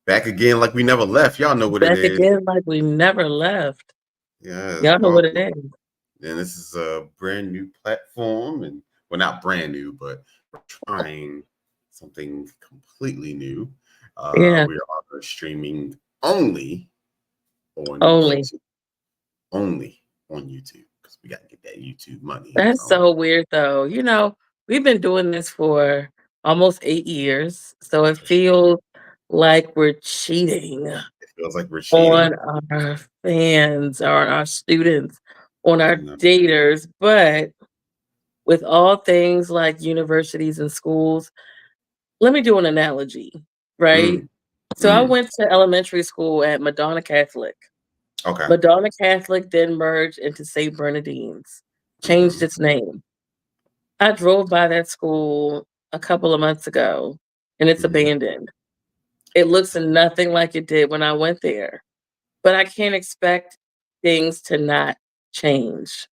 Back again like we never left. Y'all know what it Back is. again like we never left. Yes, Y'all know what it welcome. is. And this is a brand new platform, and well, not brand new, but we're trying something completely new. Yeah, We are streaming only on only. YouTube, only on YouTube because we got to get that YouTube money. That's so weird though. We've been doing this for almost 8 years, so it For sure. feels like we're cheating It feels like we're on cheating. our fans, or our students, on our No. daters. But with all things like universities and schools, let me do an analogy, right? Mm, So I mm, went to elementary school at Madonna Catholic. okay. Madonna Catholic then merged into St. Bernardine's, changed Hmm. its name. I drove by that school a couple of months ago, and it's Hmm. abandoned. It looks nothing like it did when I went there, but I can't expect things to not change.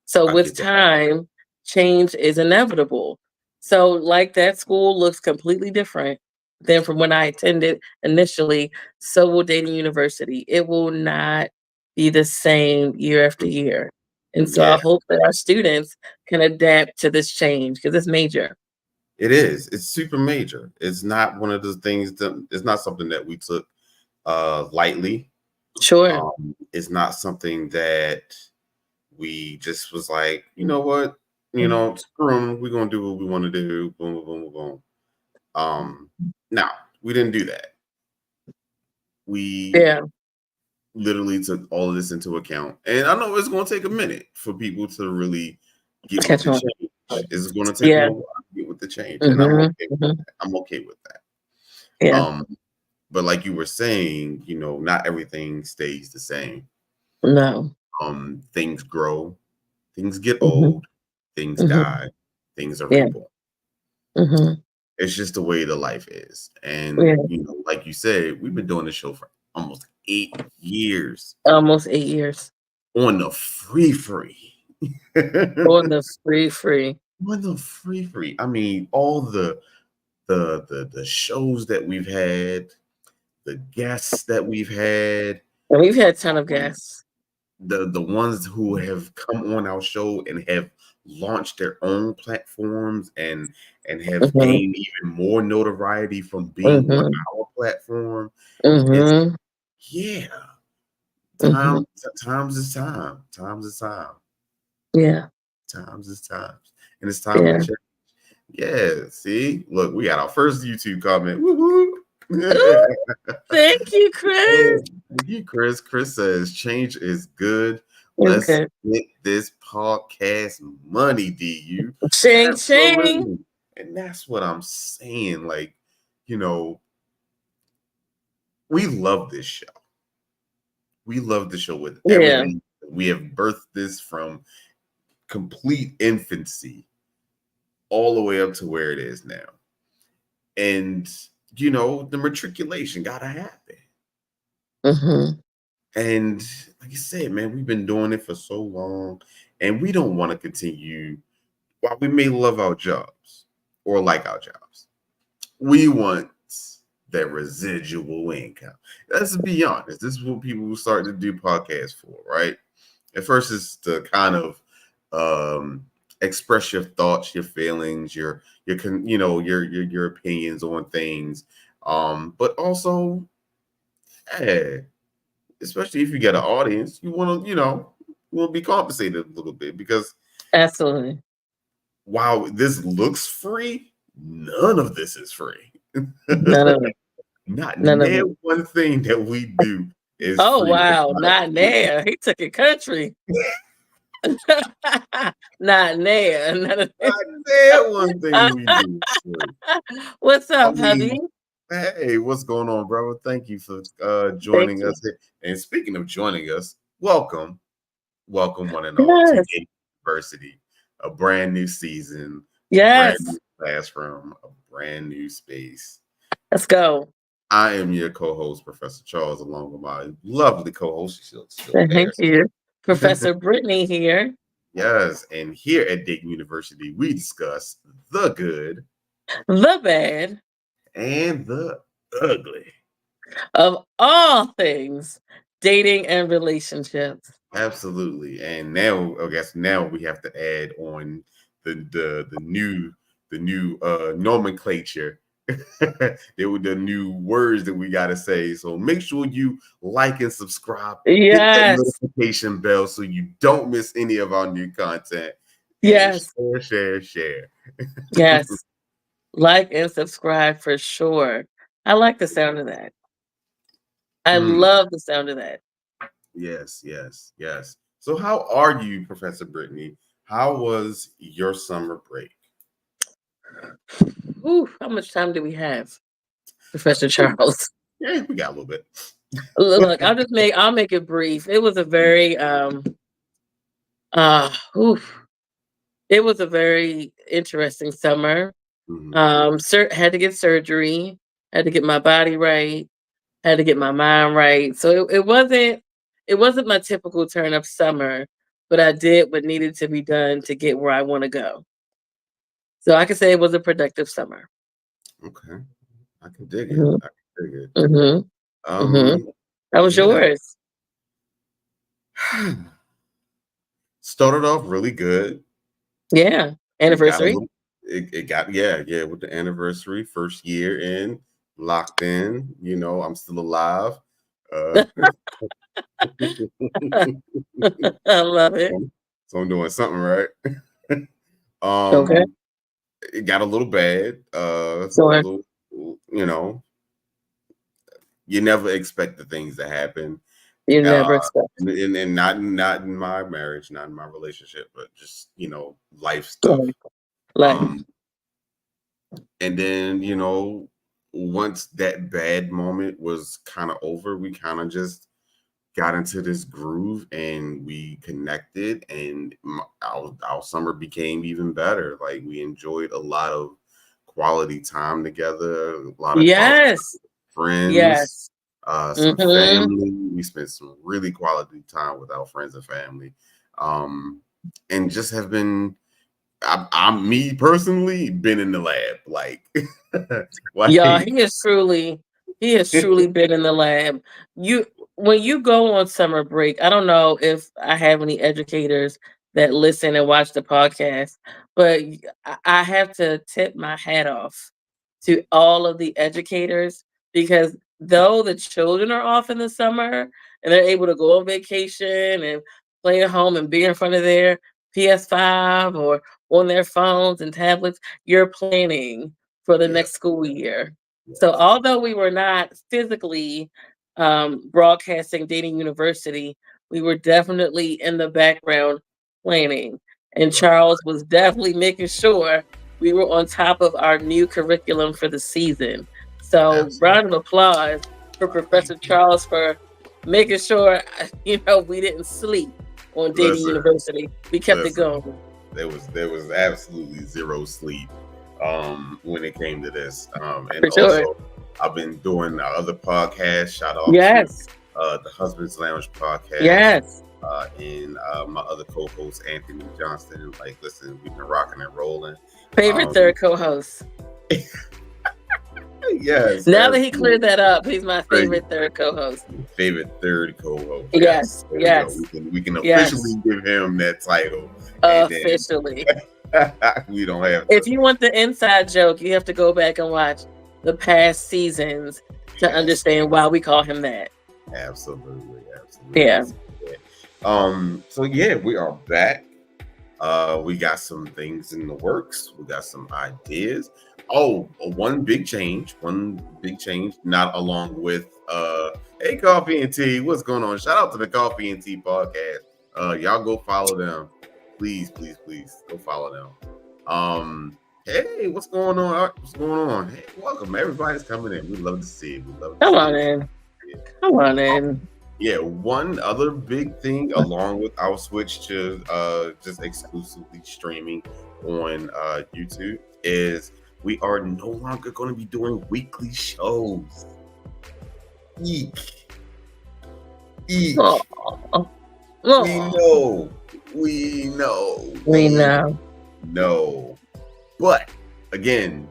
So I with get that. time, change is inevitable. So like that school looks completely different than from when I attended initially, so will Dayton University. It will not be the same year after year. And so I Yeah. hope that our students can adapt to this change because it's major. It is. It's super major. It's not one of the things that it's not something that we took lightly. Sure. It's not something that we just was like, you know what, Mm. screw 'em, we're gonna do what we want to do. Boom, boom, boom, boom. Now we didn't do that. We Yeah. literally took all of this into account, and I know it's gonna take a minute for people to really get with Catch the on. change. It's gonna take them Yeah. a while to get with the change, and I'm Hmm. okay with Hmm. that. I'm okay with that. Yeah. Um, but like you were saying, not everything stays the same. No. Things grow, things get Hmm. old, things Hmm. die, things are Yeah. reborn. Hmm. It's just the way the life is. Yeah. And like you said, we've been doing this show for almost 8 years Almost 8 years on the free. on the free. On the free. I mean, all the shows that we've had, the guests that we've had, And we've had a ton of um, guests. the ones who have come on our show and have launched their own platforms and have Mhm, gained even more notoriety from being on mhm, our platform. It's mhm, yeah, mhm. times is time. Times is time. Yeah, Times is times. And it's time to yeah. check. Yeah, see? Look, we got our first YouTube comment. Woo-hoo. Ooh, thank you, Chris. Oh, thank you, Chris. Chris says change is good. It's Let's good. get this podcast money, DU. Ching, ching. Absolutely. And that's what I'm saying. Like, you know, we love this show. We love the show with Yeah. everything. We have birthed this from complete infancy all the way up to where it is now. And, the matriculation got to happen. Mhm. And like I said, man, we've been doing it for so long, and we don't want to continue. While we may love our jobs or like our jobs, we want that residual income. Let's be honest. This is what people start to do podcasts for, right? At first, it's to kind of um, express your thoughts, your feelings, your opinions on things, but also, hey, especially if you get an audience, you want to, be compensated a little bit because Absolutely. while this looks free, none of this is free. None of it. Not None of near it. one thing that we do is Oh free. It's wow, not a not free. there. He took it country. Not there. None of it. Not near one thing we do is free. What's I up, mean, hubby? hey, what's going on, brother? Thank you for Thank joining you. us here. And speaking of joining us, welcome one and all to Yes. Gate University, a brand new season, a brand Yes. new classroom, a brand new space. Let's go. I am your co-host, Professor Charles, along with my lovely co-host. She's still Thank there. you. Professor Brittany here. Yes, and here at Dayton University, we discuss the good The bad. and the ugly. Of all things, dating and relationships. Absolutely. And now I guess now we have to add on the new nomenclature. There were the new words that we gotta say. So make sure you like and subscribe. Hit that Yes. notification bell so you don't miss any of our new content. And Yes. share. Yes. Like and subscribe for sure. I like the sound of that. I Mm, love the sound of that. yes. So how are you, Professor Brittany? How was your summer break? Ooh, how much time do we have, Professor Charles? Yeah, we got a little bit. Look, I'll make it brief. It was a very oof. It was a very interesting summer. Mhm. Had to get surgery, had to get my body right, had to get my mind right. So it wasn't my typical turn up summer, but I did what needed to be done to get where I want to go. So I can say it was a productive summer. Okay, I can dig it. Hmm. I can dig it. Hmm. Hmm. Um, That was yeah. yours. Started off really good. Yeah. It got a Anniversary. little. It got yeah with the anniversary, first year in, locked in. I'm still alive. Uh, I love it. so I'm doing something right. Okay. um, it got a little bad. A Sure. little, you know, you never expect the things to happen. You Uh, never expect. and not in my marriage, not in my relationship, but just life stuff. Right. Life. Um, and then once that bad moment was kind of over, we kind of just got into this groove and we connected, and our summer became even better. Like we enjoyed a lot of quality time together, a lot of quality Yes. friends, Yes. some Hmm. family. We spent some really quality time with our friends and family, um, and just have been. I'm me personally been in the lab, Y'all, like he has truly been in the lab. You When you go on summer break, I don't know if I have any educators that listen and watch the podcast, but I have to tip my hat off to all of the educators because though the children are off in the summer and they're able to go on vacation and play at home and be in front of their PS5 or on their phones and tablets, you're planning for the yes, next school year. So yes, although we were not physically broadcasting Dating University, we were definitely in the background planning. And right, Charles was definitely making sure we were on top of our new curriculum for the season. So absolutely. round of applause for Thank Professor you. Charles for making sure we didn't sleep on Dating Listen, University. We kept it listen. going There was absolutely zero sleep when it came to this. And for sure. also I've been doing other podcasts. Shout out to Yes. the Husband's Lounge podcast. Yes. And my other co-host Anthony Johnston. Like, listen, we've been rocking and rolling. Favorite Um, third co-host. yes, Now that he absolutely. cleared that up, he's my Great. favorite third co-host. Favorite third co-host. Yes, Yes. there we go. Yes. We can officially Yes. give him that title, and then Officially. we don't have If to. you want the inside joke, you have to go back and watch the past seasons to Yes, understand why we call him that. absolutely. Yeah. So yeah, we are back. We got some things in the works. We got some ideas. Oh, one big change, not along with hey, Coffee and Tea. What's going on? Shout out to the Coffee and Tea podcast. Y'all go follow them. Please go follow them. Hey, what's going on? What's going on? Hey, welcome. Everybody's coming in. We love to see it. We love to Come see on it. in. Yeah. Come on in. Yeah, one other big thing along with our switch to just exclusively streaming on YouTube is we are no longer going to be doing weekly shows. Eek. Oh, Eek. We oh, know. We know. we We know. know. But again,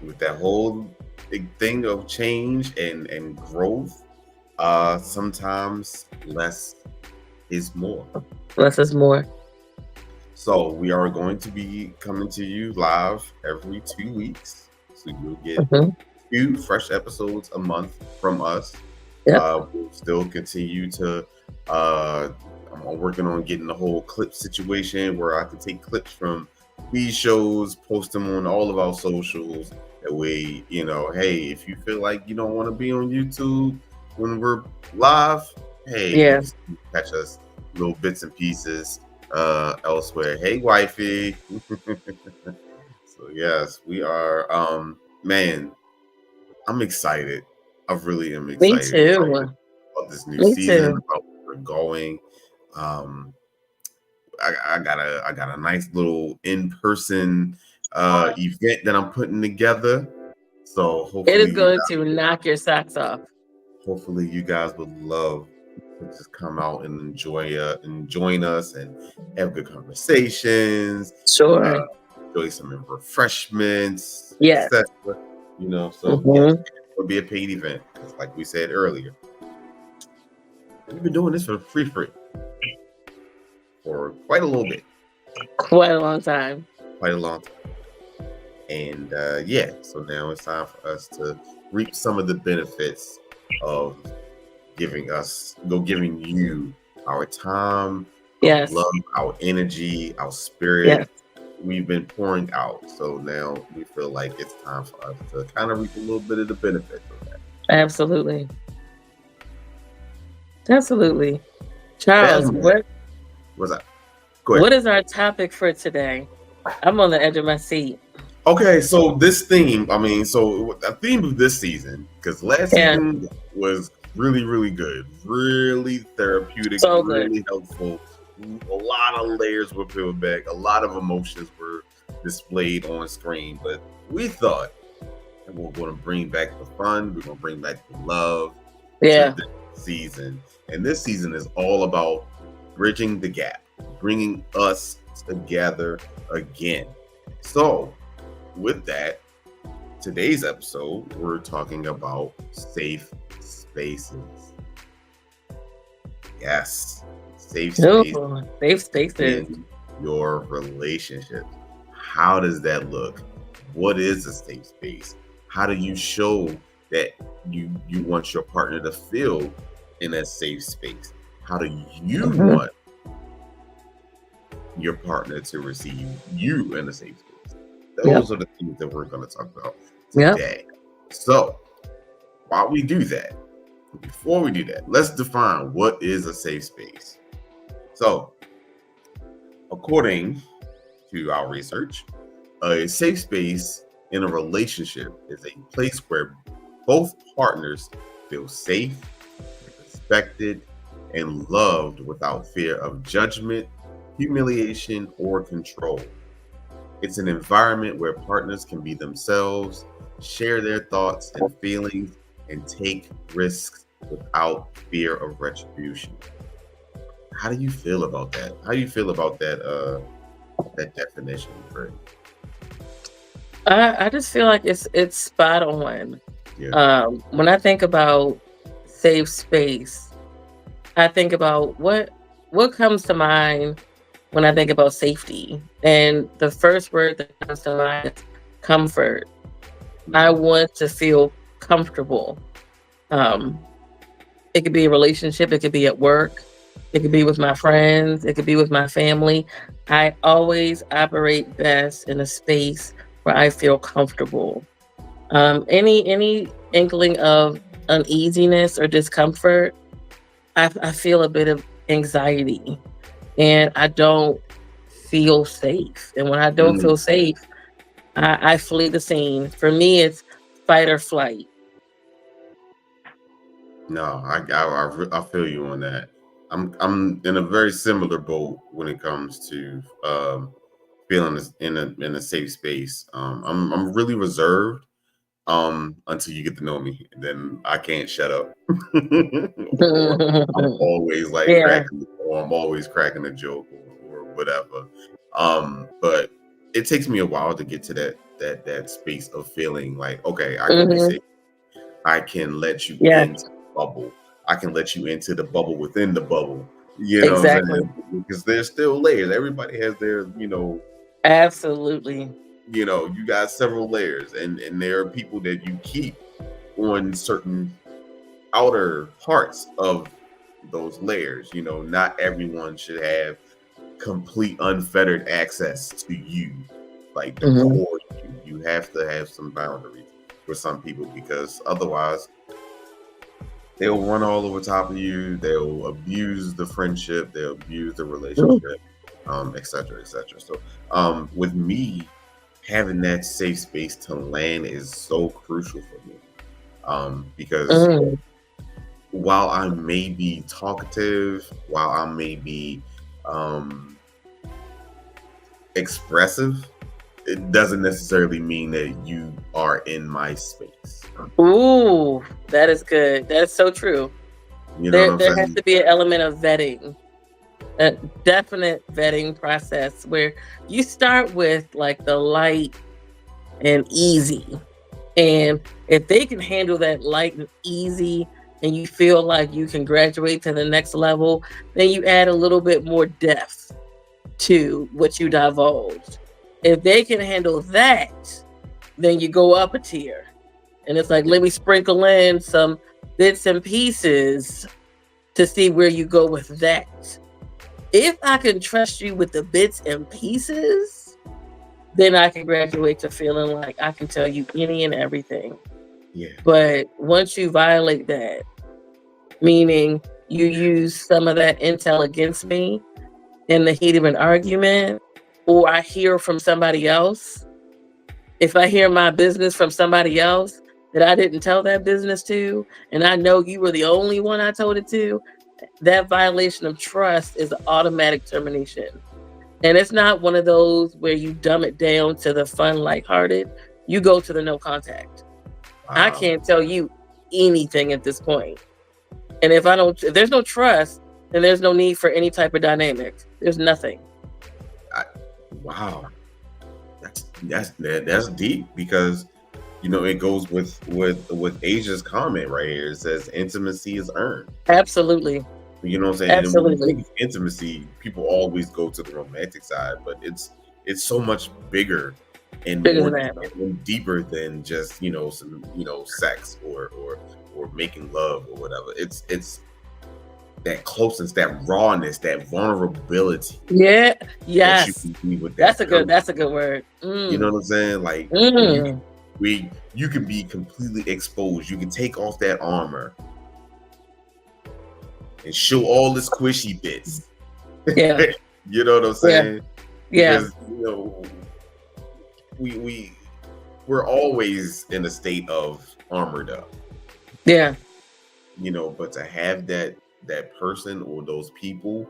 with that whole thing of change and growth. Sometimes less is more. Less is more. So we are going to be coming to you live every 2 weeks. So you'll get Hmm. 2 fresh episodes a month from us. Yep. We'll still continue to. I'm working on getting the whole clip situation where I can take clips from these shows, post them on all of our socials. That way, hey, if you feel like you don't want to be on YouTube when we're live, hey, you Yeah. can still catch us little bits and pieces elsewhere. Hey, wifey. So yes, we are. Man, I'm excited. I really am Me excited too. about this new Me season, too. about where we're going. Um, I got a nice little in-person event that I'm putting together. So It is going to knock your socks off. hopefully you guys would love to just come out and join us and have good conversations, Sure. enjoy some refreshments, Yes. etc. So yes, Hmm. it'll be a paid event because, like we said earlier, we've been doing this for free for quite a little bit, Quite a long time. quite a long time. And so now it's time for us to reap some of the benefits of giving you our time, our Yes. love, our energy, our spirit. Yes. We've been pouring out. So now we feel like it's time for us to kind of reap a little bit of the benefits of that. Absolutely. Absolutely. Charles, What's that? Go ahead. what is our topic for today? I'm on the edge of my seat. Okay, so this theme, the theme of this season, because last Yeah. season was really, really good, really therapeutic, So good. really helpful. A lot of layers were peeled back, a lot of emotions were displayed on screen. But we thought that we're going to bring back the fun, we're going to bring back the love Yeah. to this season. And this season is all about bridging the gap, bringing us together again. So, with that, today's episode, we're talking about safe spaces. Yes, safe space Ooh, safe spaces. in your relationship. How does that look? What is a safe space? How do you show that you want your partner to feel in a safe space? How do you Mhm. want your partner to receive you in a safe space? Those are the things that we're going to talk about Yep. today. So, while we do that, before we do that, let's define what is a safe space. So, according to our research, a safe space in a relationship is a place where both partners feel safe, respected, and loved without fear of judgment, humiliation, or control. It's an environment where partners can be themselves, share their thoughts and feelings, and take risks without fear of retribution. How do you feel about that? How do you feel about that definition, Greg? I just feel like it's spot on. Yeah. When I think about safe space, I think about what comes to mind when I think about safety. And the first word that comes to mind is comfort. I want to feel comfortable. It could be a relationship, it could be at work, it could be with my friends, it could be with my family. I always operate best in a space where I feel comfortable. Any inkling of uneasiness or discomfort, I feel a bit of anxiety and I don't feel safe. And when I don't Mm. feel safe, I flee the scene. For me, it's fight or flight. No, I feel you on that. I'm in a very similar boat when it comes to feeling in a safe space. I'm really reserved until you get to know me, and then I can't shut up. Or I'm always Yeah. I'm always cracking a joke or whatever. But it takes me a while to get to that space of feeling like, okay, I can be Hmm. safe. I can let you Yeah, into the bubble. I can let you into the bubble within the bubble. You know what I'm exactly. saying? Because there's still layers. Everybody has their, Absolutely. you got several layers, and there are people that you keep on certain outer parts of those layers. Not everyone should have complete unfettered access to you, like the Hmm. core you. You have to have some boundaries for some people because otherwise they'll run all over top of you. They'll abuse the friendship. They'll abuse the relationship, et cetera, et cetera. So, with me, having that safe space to land is so crucial for me. Because Hmm. while I may be talkative, while I may be um, expressive, it doesn't necessarily mean that you are in my space. Ooh, that is good. That's so true. You know what There I'm there has saying? to be an element of vetting, a definite vetting process where you start with like the light and easy. And if they can handle that light and easy and you feel like you can graduate to the next level, then you add a little bit more depth to what you divulged. If they can handle that, then you go up a tier. And it's like, let me sprinkle in some bits and pieces to see where you go with that. If I can trust you with the bits and pieces, then I can graduate to feeling like I can tell you any and everything. Yeah. But once you violate that, meaning you use some of that intel against me in the heat of an argument, or I hear from somebody else, if I hear my business from somebody else that I didn't tell that business to, and I know you were the only one I told it to, that violation of trust is an automatic termination. And it's not one of those where you dumb it down to the fun, lighthearted. You go to the no contact. I Wow. can't tell you anything at this point. And if there's no trust, then there's no need for any type of dynamics. There's nothing. I, wow. That's deep because it goes with Asia's comment right here. It says intimacy is earned. Absolutely. You know what I'm saying? And when we Absolutely. think of intimacy, people always go to the romantic side, but it's so much bigger and Bigger than more that. and deeper than just some sex or making love or whatever. It's that closeness, that rawness, that vulnerability Yeah. that you Yes. can be with That's that a good. person. That's a good word. You know what I'm saying? Like when Mm. you can be completely exposed. You can take off that armor and show all the squishy bits. Yeah. You know what I'm Yeah. saying? Yeah. Because we're always in a state of armored up. Yeah. But to have that person or those people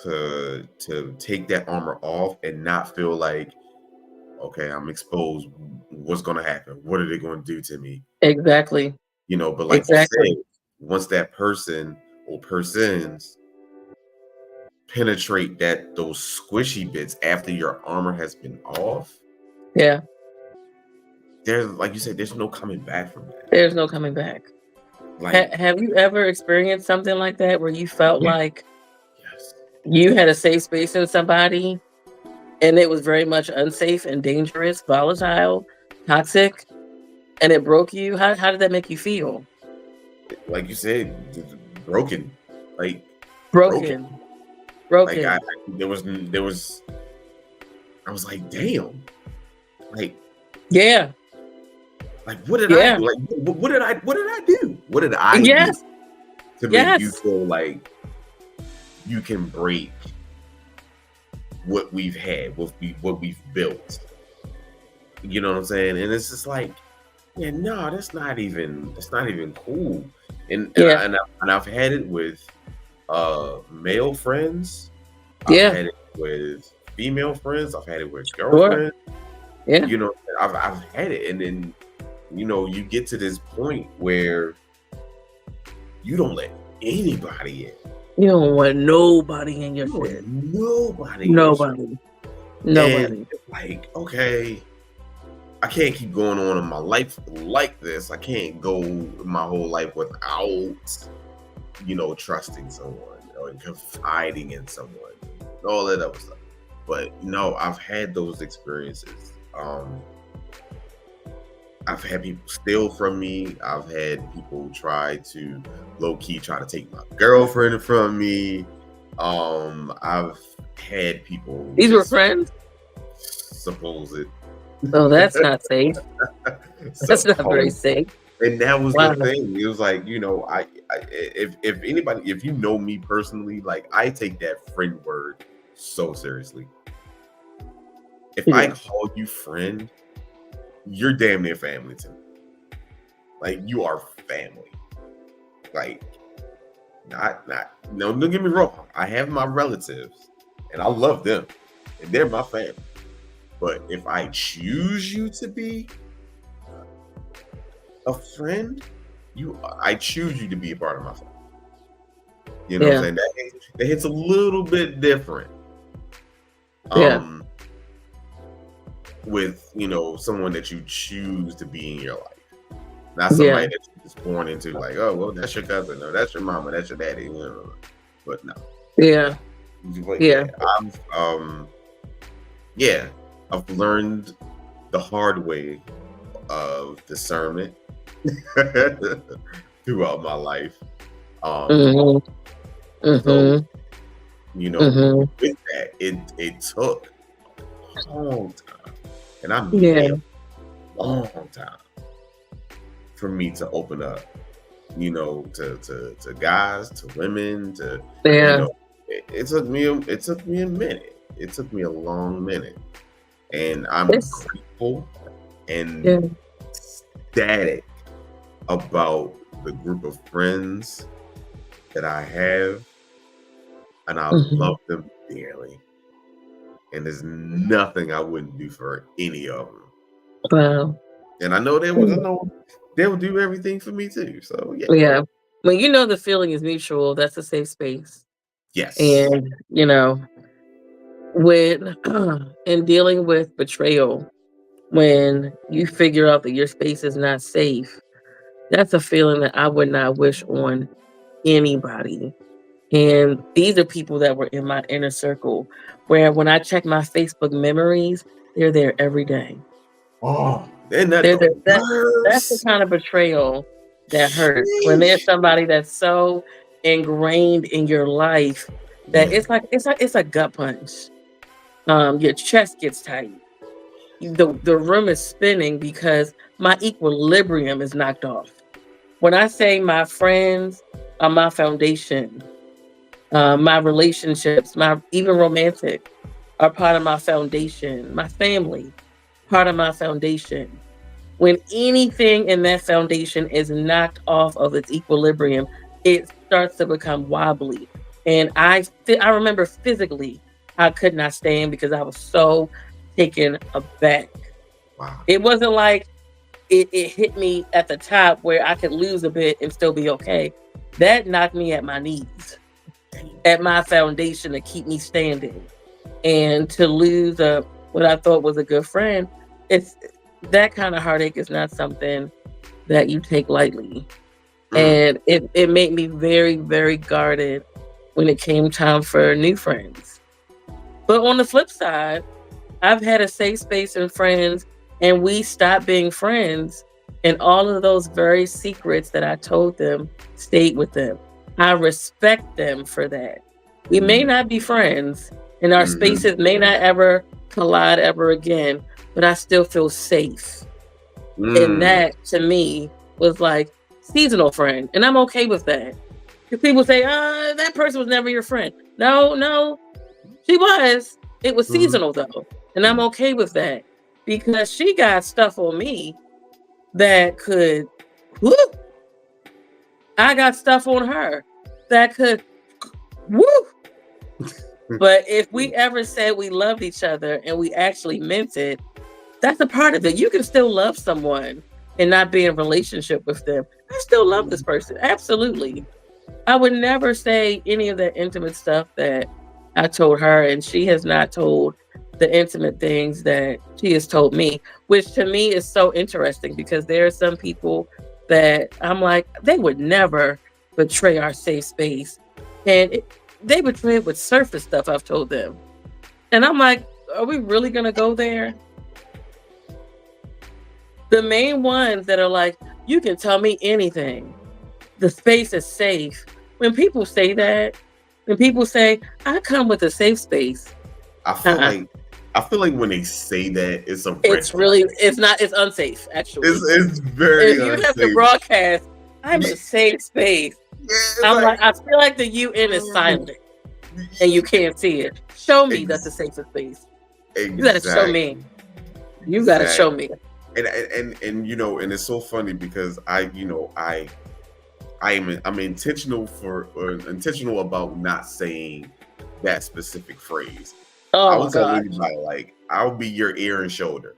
to take that armor off and not feel like, okay, I'm exposed. What's gonna happen? What are they gonna do to me? Exactly. But like you said, Exactly. once that person or persons penetrate those squishy bits after your armor has been off, Yeah. there's, like you said, there's no coming back from that. There's no coming back. Like, Have you ever experienced something like that where you felt yeah, like yes, you had a safe space in somebody and it was very much unsafe and dangerous, volatile, toxic, and it broke you? How did that make you feel? like you said, broken, like broken. Broken. Like Broken. there was, I was like, damn, like Yeah. what did I Yeah. do? Like what did I do? What did I do Yes. to make you Yes. feel like you can break what we've had, what we've built? You know what I'm saying? And it's just like, yeah, no, that's not even cool. Yeah. And I've had it with male friends. I've Yeah. had it with female friends. I've had it with Sure. girlfriends. Yeah. I've had it, and then you get to this point where you don't let anybody in. You don't want nobody in your You don't shit. want nobody in your shit. Nobody. Nobody. And like, okay, I can't keep going on in my life like this. I can't go my whole life without, trusting someone or confiding in someone, all that other stuff. But no, I've had those experiences. I've had people steal from me. I've had people try to low key try to take my girlfriend from me. I've had people These were just friends? suppose it. Oh, that's not safe. That's not very Suppose, safe. and that was Wow. the thing. It was like, if anybody, if you know me personally, like I take that friend word so seriously. If I Yeah. call you friend, you're damn near family to me. Like you are family. Like not no, don't get me wrong. I have my relatives and I love them and they're my family. But if I choose you to be a friend, I choose you to be a part of my family. You know what I'm saying? That hits a little bit different. Yeah. With someone that you choose to be in your life. Not somebody that you just born into, like, oh well, that's your cousin, or that's your mama, that's your daddy, But no. Yeah. But Yeah. I've learned the hard way of discernment throughout my life. Mhm. So Mhm. Mhm. with that, it took a long time, and I mean Yeah. a long time for me to open up, to guys, to women, to Yeah. it took me a minute. It took me a long minute, and I'm It's grateful and yeah. ecstatic about the group of friends that I have, and I Mhm. love them dearly. And there's nothing I wouldn't do for any of them. Wow. And I know Mm. they'll do everything for me too. So yeah. Yeah. When you know the feeling is mutual, that's a safe space. Yes. And, when in dealing with betrayal, when you figure out that your space is not safe, that's a feeling that I would not wish on anybody. And these are people that were in my inner circle, where when I check my Facebook memories, they're there every day. Oh, isn't that They're the the that's the worst? kind of betrayal that hurts. When there's Sheesh. somebody that's so ingrained in your life that Man. it's a gut punch. Your chest gets tight. The room is spinning because my equilibrium is knocked off. When I say my friends are my foundation, my relationships, my even romantic, are part of my foundation. My family, part of my foundation. When anything in that foundation is knocked off of its equilibrium, it starts to become wobbly. And I remember physically, I could not stand because I was so taken aback. Wow. It wasn't like it hit me at the top where I could lose a bit and still be okay. That knocked me at my knees, at my foundation to keep me standing. And to lose what I thought was a good friend, it's that kind of heartache is not something that you take lightly. Mm. And it made me very, very guarded when it came time for new friends. But on the flip side, I've had a safe space and friends, and we stopped being friends. And all of those very secrets that I told them stayed with them. I respect them for that. We may Mm. not be friends, and our Mhm. spaces may not ever collide ever again, but I still feel safe. And Mm. that to me was like seasonal friend. And I'm okay with that. Because people say, that person was never your friend. No, no, she was. It was Mhm. seasonal though. And I'm Mm. okay with that because she got stuff on me that could, whoo, I got stuff on her that could, woo. But if we ever said we loved each other and we actually meant it, that's a part of it. You can still love someone and not be in a relationship with them. I still love this person. Absolutely. I would never say any of that intimate stuff that I told her, and she has not told the intimate things that she has told me, which to me is so interesting because there are some people that I'm like, they would never betray our safe space. And they betray it with surface stuff I've told them. And I'm like, are we really going to go there? The main ones that are like, you can tell me anything. The space is safe. When people say that, when people say, I come with a safe space, I feel uh-uh. like I feel like when they say that, it's a red It's flag. really, it's not, it's unsafe, actually. It's very If you have to unsafe. broadcast, I'm Yeah, a safe space, yeah, it's I'm like like, I feel like the UN is silent and you can't see it. Show me that's the safest space. You got to show me. exactly, You got to show exactly. me. And you know, and it's so funny because I'm intentional about not saying that specific phrase. I Oh my will tell gosh. anybody like I'll be your ear and shoulder.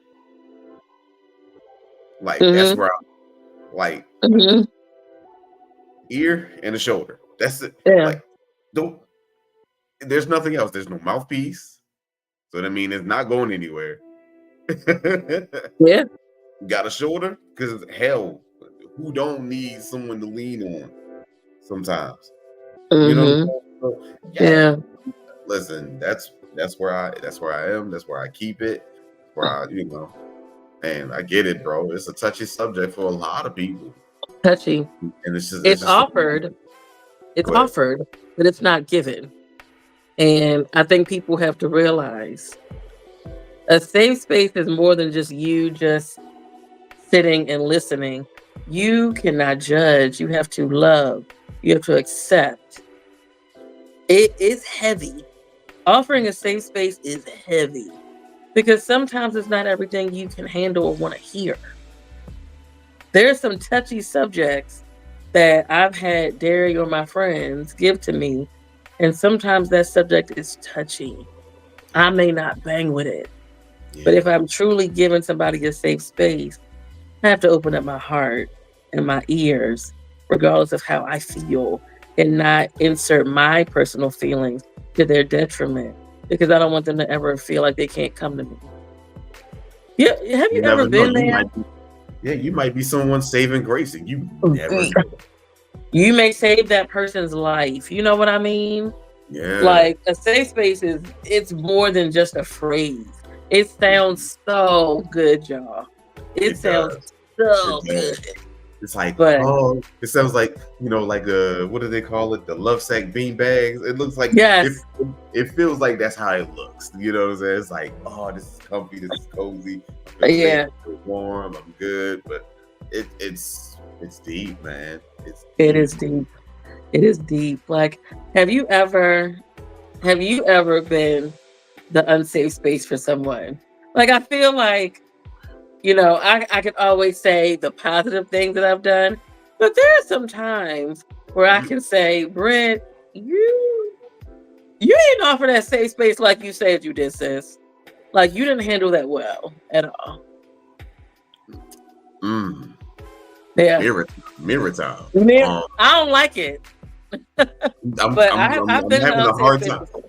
Like that's Hmm. where I'm like Hmm. ear and a shoulder. That's it. Yeah. Like don't there's nothing else. There's no mouthpiece. So that means it's not going anywhere. Yeah. Got a shoulder? Because hell, who don't need someone to lean on sometimes? You know Hmm. what I'm saying? So, yeah. Yeah. Listen, that's where I am. That's where I keep it. Where and I get it, bro. It's a touchy subject for a lot of people, Touchy. and it's It's just offered. It's go ahead. offered, but it's not given. And I think people have to realize a safe space is more than just you just sitting and listening. You cannot judge. You have to love. You have to accept. It is heavy. Offering a safe space is heavy because sometimes it's not everything you can handle or want to hear. There's some touchy subjects that I've had Derry or my friends give to me, and sometimes that subject is touchy. I may not bang with it, but if Yeah, I'm truly giving somebody a safe space, I have to open up my heart and my ears, regardless of how I feel, and not insert my personal feelings to their detriment because I don't want them to ever feel like they can't come to me. Yeah, have you you ever never know. been there? You might be someone saving grace, and you never know. You may save that person's life. You know what I mean? Yeah, Like a safe space is it's more than just a phrase. It sounds so good, y'all. It it sounds does. It so does. good. It's like, But oh, it sounds like like what do they call it? The love sack bean bags. It looks like yes, it feels like that's how it looks. You know what I'm saying? It's like, oh, this is comfy, this is cozy, I feel safe, yeah, I feel warm, I'm good. But it's deep, man. It's it deep. is deep. It is deep. Like, have you ever have you ever been the unsafe space for someone? Like I feel like, I could always say the positive things that I've done, but there are some times where I Mhm. can say, Brent, you didn't offer that safe space like you said you did, sis. Like you didn't handle that well at all. Mm. Yeah. Mirror time. Man, I don't like it. I'm But I'm I'm, I've I'm been in having the a unsafe hard space time. before.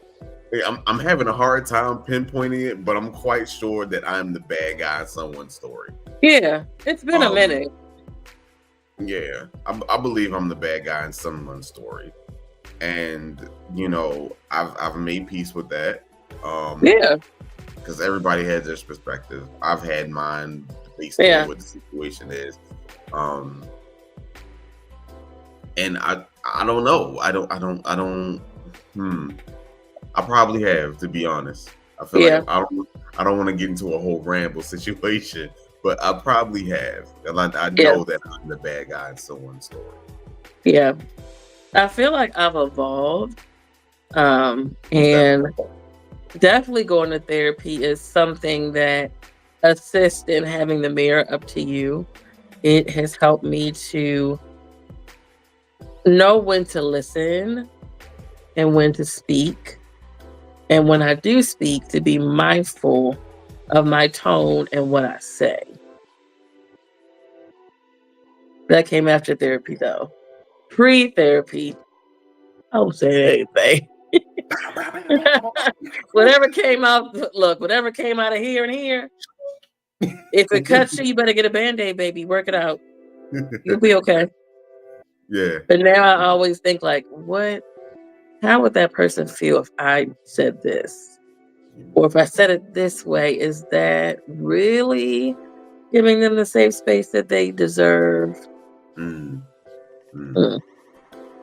I'm having a hard time pinpointing it, but I'm quite sure that I'm the bad guy in someone's story. Yeah. It's been a Um, minute. yeah, I believe I'm the bad guy in someone's story, and I've made peace with that. Yeah. Because everybody has their perspective. I've had mine based on Yeah. what the situation is. Um, and I don't know. I don't. Hmm. I probably have, to be honest. I feel like Yeah. I don't want to get into a whole ramble situation, but I probably have. And I Yeah. know that I'm the bad guy in someone's story. Yeah. I feel like I've evolved. Most And definitely. definitely going to therapy is something that assists in having the mirror up to you. It has helped me to know when to listen and when to speak. And when I do speak, to be mindful of my tone and what I say. That came after therapy, though. Pre therapy, I don't say anything. Whatever came out, look, whatever came out of here and here, if it cuts you, you better get a Band-Aid, baby. Work it out. You'll be okay. Yeah. But now I always think like, how would that person feel if I said this? Or if I said it this way, is that really giving them the safe space that they deserve? Mm, mm. Mm.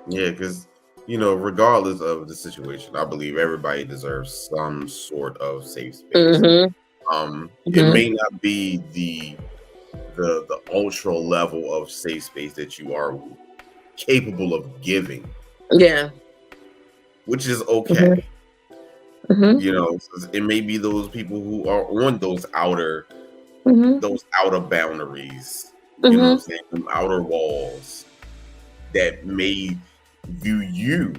Yeah, because regardless of the situation, I believe everybody deserves some sort of safe space. Mm-hmm. It may not be the ultra level of safe space that you are capable of giving, Yeah. which is okay. Mm-hmm. It may be those people who are on those outer boundaries, you know what I'm saying, them outer walls that may view you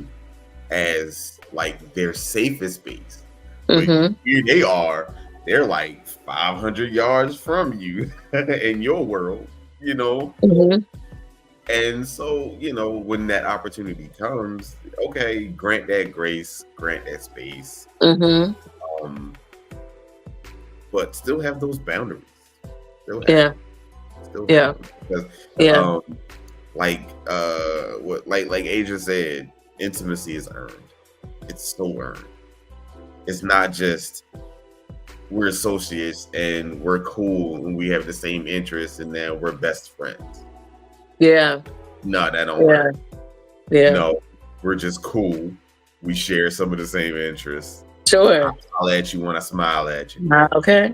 as like their safest space. But here they are, they're like 500 yards from you in your world, and so when that opportunity comes, okay, grant that grace, grant that space, but still have those boundaries. Because, like Asia said, intimacy is earned. It's so earned. It's not just we're associates and we're cool and we have the same interests and now we're best friends. Yeah. No, that don't work. Yeah. No, we're just cool. We share some of the same interests. Sure. I'll smile at you when I smile at you. Okay.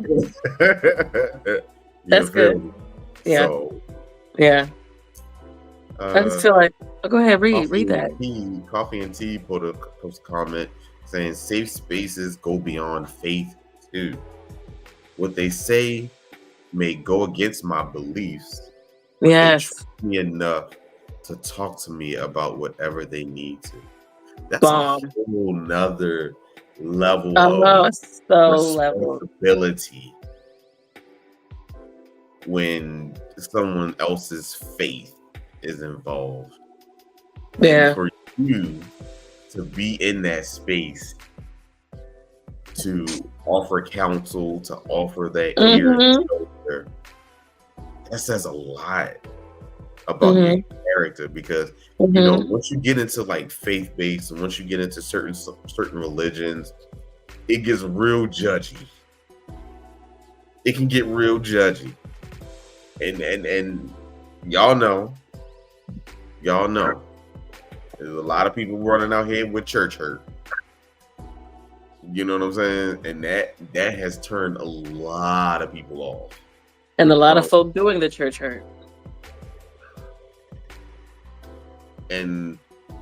That's good. Yeah. So, yeah. I just feel like, go ahead, read that. Coffee and Tea post a comment saying safe spaces go beyond faith too. What they say may go against my beliefs. Yes. They trust me enough to talk to me about whatever they need to. That's Bomb. a whole nother level of responsibility when someone else's faith is involved. Yeah. And for you to be in that space, to offer counsel, to offer that ear and shoulder, that says a lot about your character, because once you get into like faith-based and once you get into certain religions, it gets real judgy. It can get real judgy, and y'all know there's a lot of people running out here with church hurt. You know what I'm saying? And that has turned a lot of people off. And a lot of folk doing the church hurt. And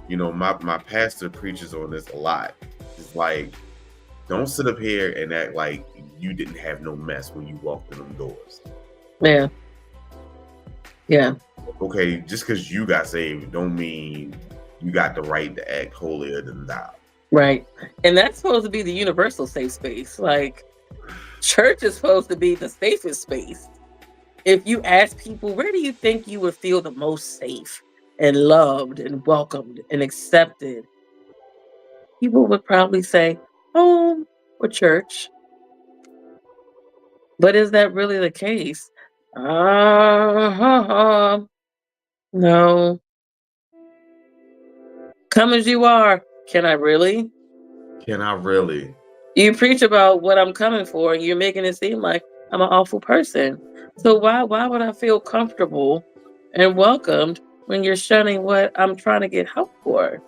my pastor preaches on this a lot. It's like, don't sit up here and act like you didn't have no mess when you walked in them doors. Yeah. Yeah. Okay, just because you got saved don't mean you got the right to act holier than thou. Right. And that's supposed to be the universal safe space. Like, church is supposed to be the safest space. If you ask people, where do you think you would feel the most safe and loved and welcomed and accepted? People would probably say home or church. But is that really the case? No. Come as you are. Can I really? You preach about what I'm coming for, and you're making it seem like I'm an awful person. So why would I feel comfortable and welcomed when you're shunning what I'm trying to get help for?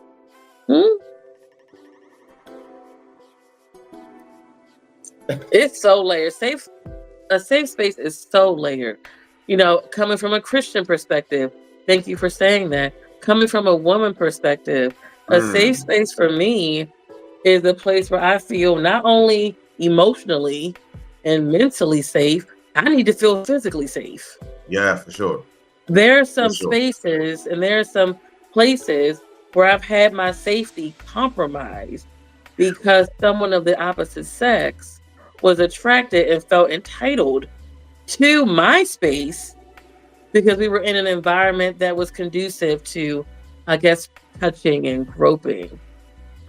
It's so layered. A safe space is so layered. Coming from a Christian perspective, thank you for saying that. Coming from a woman perspective, a safe space for me is a place where I feel not only emotionally and mentally safe, I need to feel physically safe. Yeah, for sure. There are some spaces and there are some places where I've had my safety compromised because someone of the opposite sex was attracted and felt entitled to my space because we were in an environment that was conducive to, I guess, touching and groping.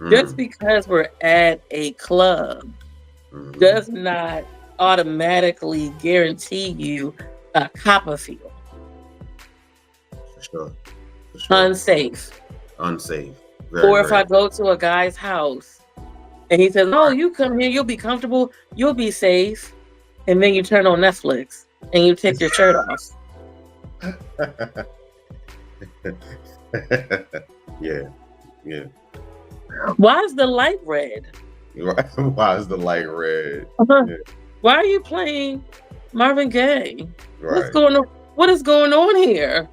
Just Mm, because we're at a club mhm. does not automatically guarantee you a Copperfield. For sure. For sure. Unsafe. Unsafe. Very, Or if very. I go to a guy's house and he says, "Oh, you come here, you'll be comfortable, you'll be safe," and then you turn on Netflix and you take your shirt off. Yeah. Yeah. Why is the light red? Why is the light red? Uh-huh. Yeah. Why are you playing Marvin Gaye? What's Right. going on? What is going on here?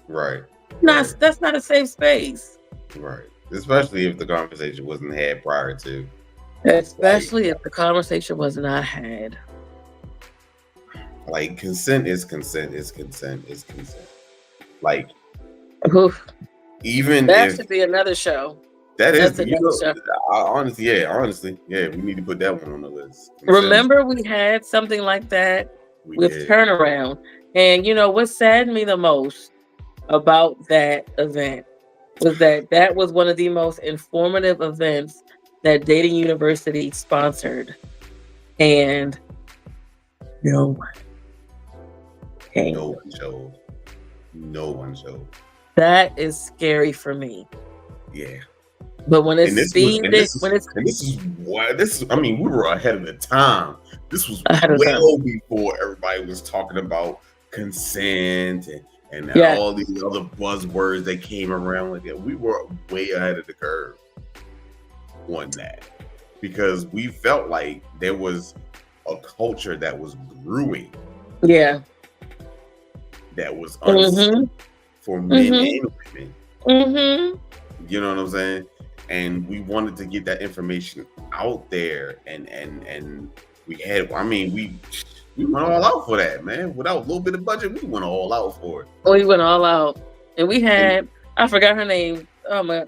Right. Not Right. that's not a safe space. Right. Especially if the conversation wasn't had prior to. Like, Especially if the conversation was not had. consent is consent is consent is consent. Like, Oof, even that if should be another show. that is, That's another show. honestly, yeah, we need to put that one on the list. Consent is, Remember, we had something like that we with did. Turnaround. And you know what saddened me the most about that event was that that was one of the most informative events that Dating University sponsored. And no one came. No one showed. No one showed. That is scary for me. Yeah. But when And it's this was, themed, when it's and this is why this is, I mean, we were ahead of the time. This was ahead of time. well before everybody was talking about consent and Yeah. all these other buzzwords that came around with it. We were way ahead of the curve on that because we felt like there was a culture that was brewing Yeah. that was unsafe Mm-hmm. for men Mm-hmm. and women. Mm-hmm. You know what I'm saying? And we wanted to get that information out there, and we had. I mean, we went all out for that, man. Without a little bit of budget, we went all out for it. We went all out. And we And had, I forgot her name. Oh my,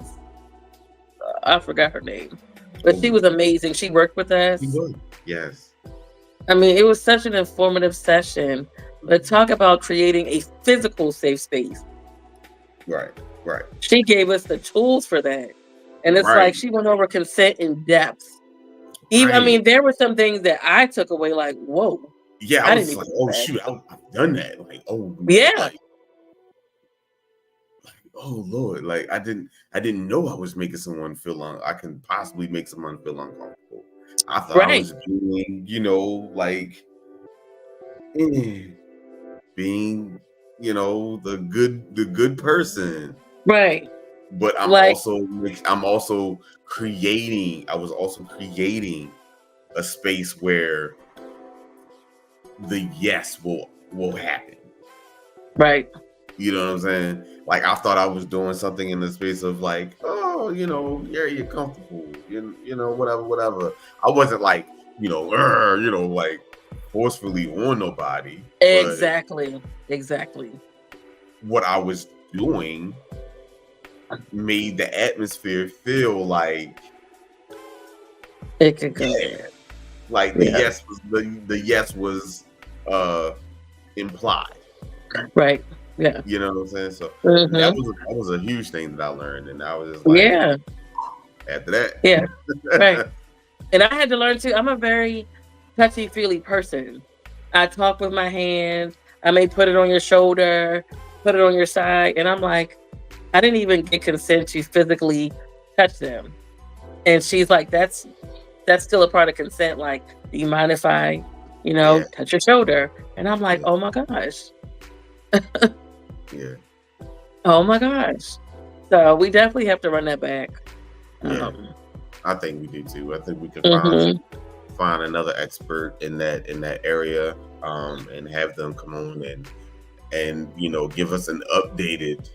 I forgot her name. But she was amazing. She worked with us. he was, yes, I mean, it was such an informative session. But talk about creating a physical safe space. right, right, She gave us the tools for that. And it's right, like she went over consent in depth. Even, I right. mean, there were some things that I took away like, whoa, Yeah, I I didn't was even like, know oh that. shoot, I've done that. Like, oh, Yeah. oh Lord, like I didn't know I was making someone feel I can possibly make someone feel uncomfortable. I thought I Right. was doing, like being, the good person. Right. But Like, I'm also creating. I was also creating a space where the yes will happen. right. You know what I'm saying? Like I thought I was doing something in the space of like, oh, yeah, you're comfortable, whatever, whatever. I wasn't like, like forcefully on nobody, but Exactly. Exactly. what I was doing made the atmosphere feel like, It could go yeah, there. like Yeah. the yes was implied. Right. Yeah. You know what I'm saying? So Hmm. that was a huge thing that I learned, and I was just like, Yeah. after that, Yeah. Right. And I had to learn too. I'm a very touchy feely person. I talk with my hands. I may put it on your shoulder, put it on your side, and I'm like, I didn't even get consent to physically touch them. And she's like, that's still a part of consent. Like, do you mind if I, yeah, touch your shoulder? And I'm like, yeah, oh my gosh. yeah, Oh my gosh. So we definitely have to run that back. yeah. Um, I think we do too. I think we can mhm. find another expert in that area, and have them come on and give us an updated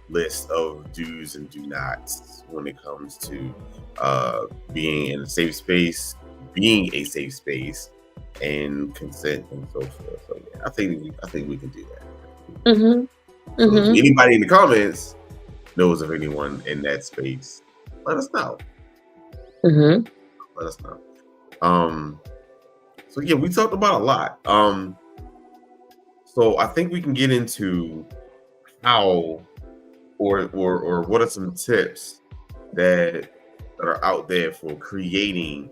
list of do's and do nots when it comes to being in a safe space, being a safe space, and consent and so forth. So yeah, I think we can do that. Mhm. So if Mhm. anybody in the comments knows of anyone in that space, let us know. Mhm. Let us know. So yeah, we talked about a lot. So I think we can get into how or what are some tips that that are out there for creating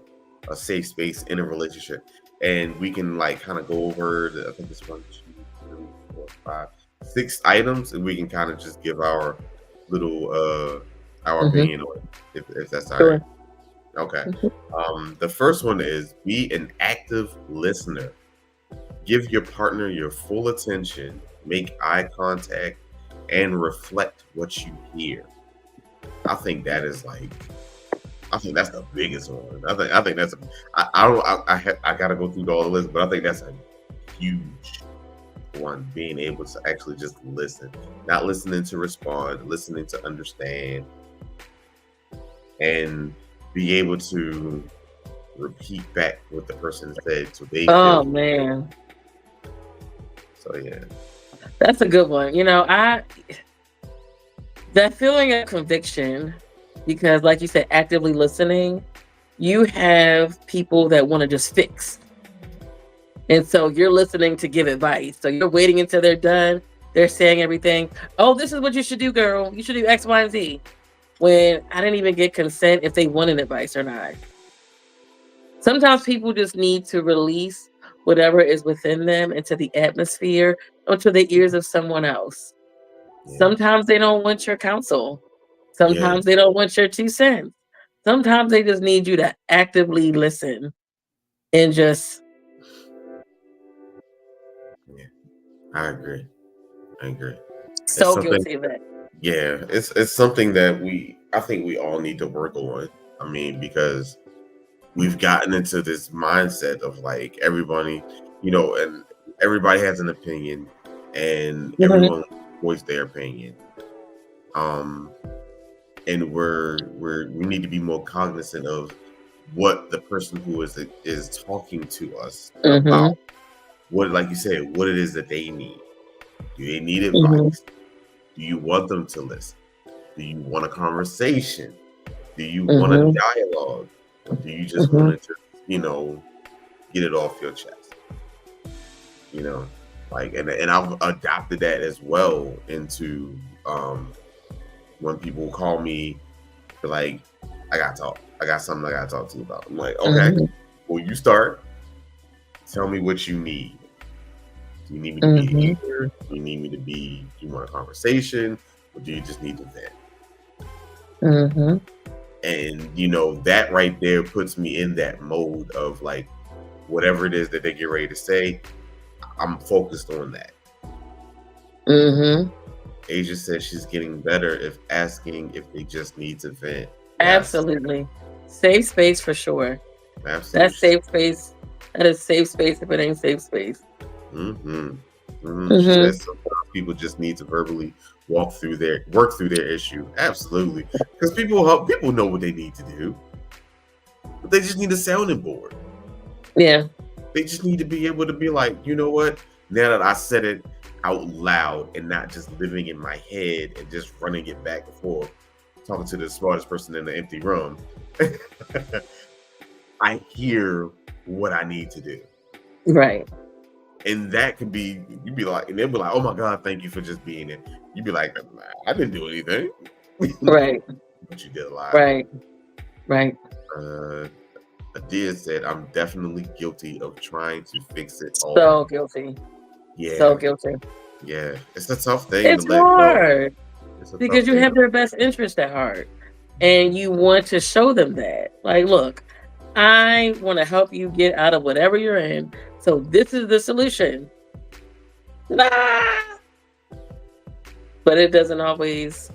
a safe space in a relationship. And we can like kind of go over I think it's 1, 2, 3, 4, 5, 6 items, and we can kind of just give our little our Mm-hmm. opinion on it, if that's all right. Sure. Okay. Mm-hmm. The first one is be an active listener. Give your partner your full attention, make eye contact, and reflect what you hear. I think that is like, I think that's the biggest one. I think that's, I don't, I got to go through all the list, but I think that's a huge one. Being able to actually just listen, not listening to respond, listening to understand, and be able to repeat back what the person said so they Oh feel. man, So yeah, that's a good one. That feeling of conviction, because like you said, actively listening, you have people that want to just fix. And so you're listening to give advice. So you're waiting until they're done. They're saying everything. Oh, this is what you should do, girl. You should do X, Y, and Z. When I didn't even get consent if they wanted advice or not. Sometimes people just need to release whatever is within them into the atmosphere or to the ears of someone else. yeah, Sometimes they don't want your counsel. yeah, Sometimes they don't want your 2 cents. Sometimes they just need you to actively listen and just yeah. I agree. I agree. It's so something. guilty of it. Yeah, it's something that I think we all need to work on. I mean, because we've gotten into this mindset of like everybody, and everybody has an opinion, and Mhm. everyone voice their opinion. Um, and we need to be more cognizant of what the person who is talking to us about, Mhm. what, like you said, what it is that they need. Do they need Mhm. advice? Do you want them to listen? Do you want a conversation? Do you want a Mhm. dialogue? Or do you just Mhm. want to just, get it off your chest? You know, like, and I've adopted that as well into when people call me, they're like, I gotta talk. I got something I gotta talk to you about. I'm like, okay, Mhm. well, you start. Tell me what you need. Do you need me to be Mhm. here? Do you need me to be, do you want a conversation? Or do you just need to vent? Mhm. And that right there puts me in that mode of like whatever it is that they get ready to say, I'm focused on that. Mhm. Asia says she's getting better if asking if they just need to vent. Yes, Absolutely. Safe space for sure. absolutely. That's safe space. That is safe space if it ain't safe space. Mm-hmm. She Mhm. says sometimes people just need to verbally work through their issue. Absolutely, because people know what they need to do, but they just need a sounding board. Yeah. They just need to be able to be like, you know what? Now that I said it out loud and not just living in my head and just running it back and forth, talking to the smartest person in the empty room, I hear what I need to do. Right. And that could be, you'd be like, and they'll be like, oh my God, thank you for just being it. You'd be like, I didn't do anything. Right. But you did a lot. Right. Right. Uh, Adia said, I'm definitely guilty of trying to fix it all. So guilty. So Yeah. guilty. Yeah, it's a tough thing to It's let go. hard It's a because tough you thing have to their best interest at heart and you want to show them that. Like, look, I want to help you get out of whatever you're in. So this is the solution. Nah. But it doesn't always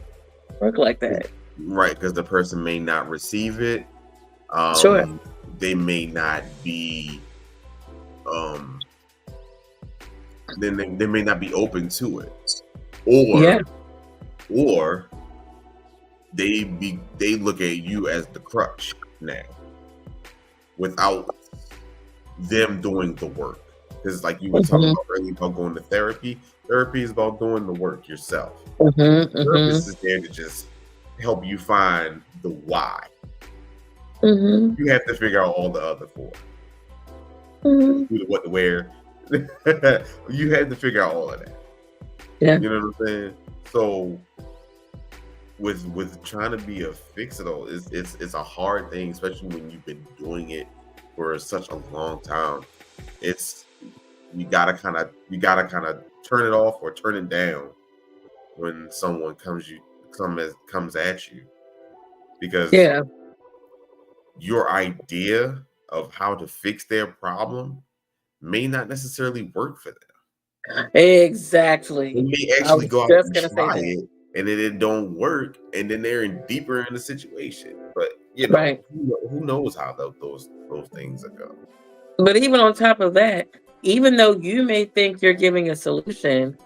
work like that. right, because the person may not receive it. Sure. They may not be um then they may not be open to it. Yeah. Or they look at you as the crutch now without them doing the work. Because like you were talking Mhm. about earlier about going to therapy. Therapy is about doing the work yourself. Mhm. Therapist Mhm. is there to just help you find the why. Mhm. You have to figure out all the other four. Mhm. Who, the what, to where. You have to figure out all of that. Yeah. You know what I'm saying? So with trying to be a fix-it-all, it's a hard thing, especially when you've been doing it for such a long time. It's you gotta kind of turn it off or turn it down when someone comes at you, because Yeah, your idea of how to fix their problem may not necessarily work for them. They exactly. may I actually was go out just and gonna say try that. it, and then it don't work, and then they're deeper in the situation. But Right. who knows how those things go. But even on top of that, even though you may think you're giving a solution,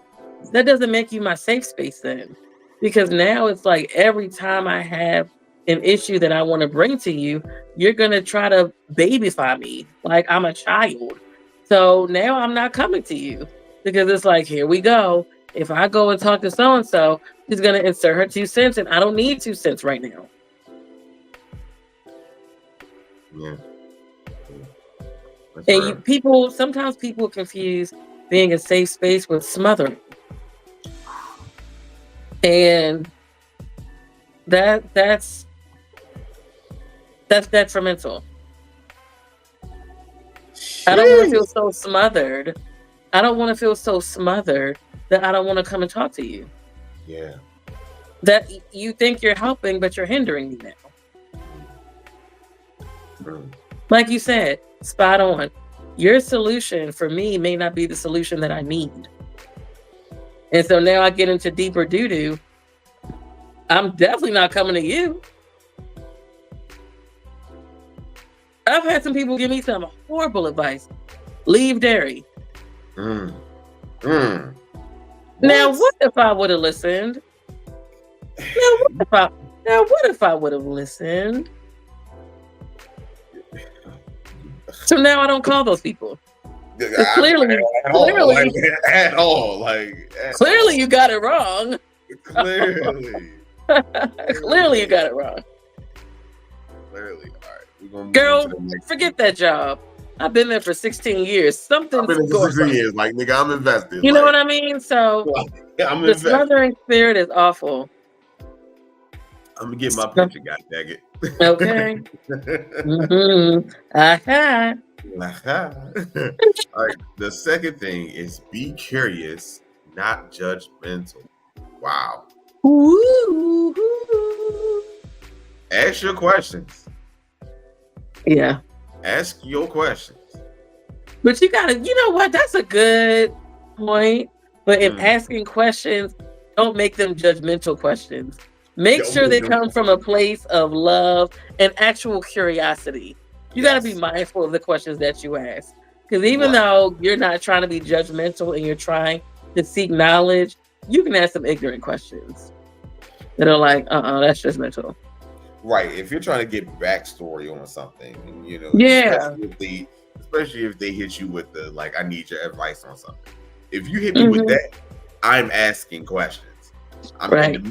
that doesn't make you my safe space then. Because now it's like every time I have an issue that I want to bring to you, you're going to try to babyfy me like I'm a child. So now I'm not coming to you because it's like, here we go. If I go and talk to so and so, she's going to insert her 2 cents, and I don't need 2 cents right now. Yeah, yeah, that's And real. sometimes people confuse being a safe space with smothering. And that's detrimental. I don't want to feel Sheesh. so smothered. I don't want to feel so smothered that I don't want to come and talk to you. Yeah. That you think you're helping, but you're hindering me now. Mm. Like you said, spot on. Your solution for me may not be the solution that I need. And so now I get into deeper doo doo. I'm definitely not coming to you. I've had some people give me some horrible advice. Leave dairy. Mm. Mm. Now, What? what if I would have listened? Now, what if I? Now, what if I would have listened? So now I don't call those people. 'Cause clearly, At all, like clearly, at all, like at clearly, all. you got it wrong. Clearly, Clearly, you got it wrong, clearly. All right, we're gonna move girl. into the next Forget thing. that job. I've been there for 16 years. I've Something's been in for going 16 on. years. Like, nigga, I'm invested. You know Like, what I mean? So I'm the invested. smothering spirit is awful. I'm gonna get my picture, god dang it. Okay. Aha. All right. The second thing is be curious, not judgmental. Wow. Ooh. Ask your questions. Yeah. Ask your questions. But you gotta, you know what? That's a good point. But if Mm. asking questions, don't make them judgmental questions. Make Don't sure make they them come from a place of love and actual curiosity. You got to be Yes. mindful of the questions that you ask. Because even Right. though you're not trying to be judgmental and you're trying to seek knowledge, you can ask some ignorant questions that are like, that's judgmental. Right. If you're trying to get backstory on something, and, Yeah. especially if they hit you with the like, I need your advice on something. If you hit me with that, I'm asking questions. I'm Right. in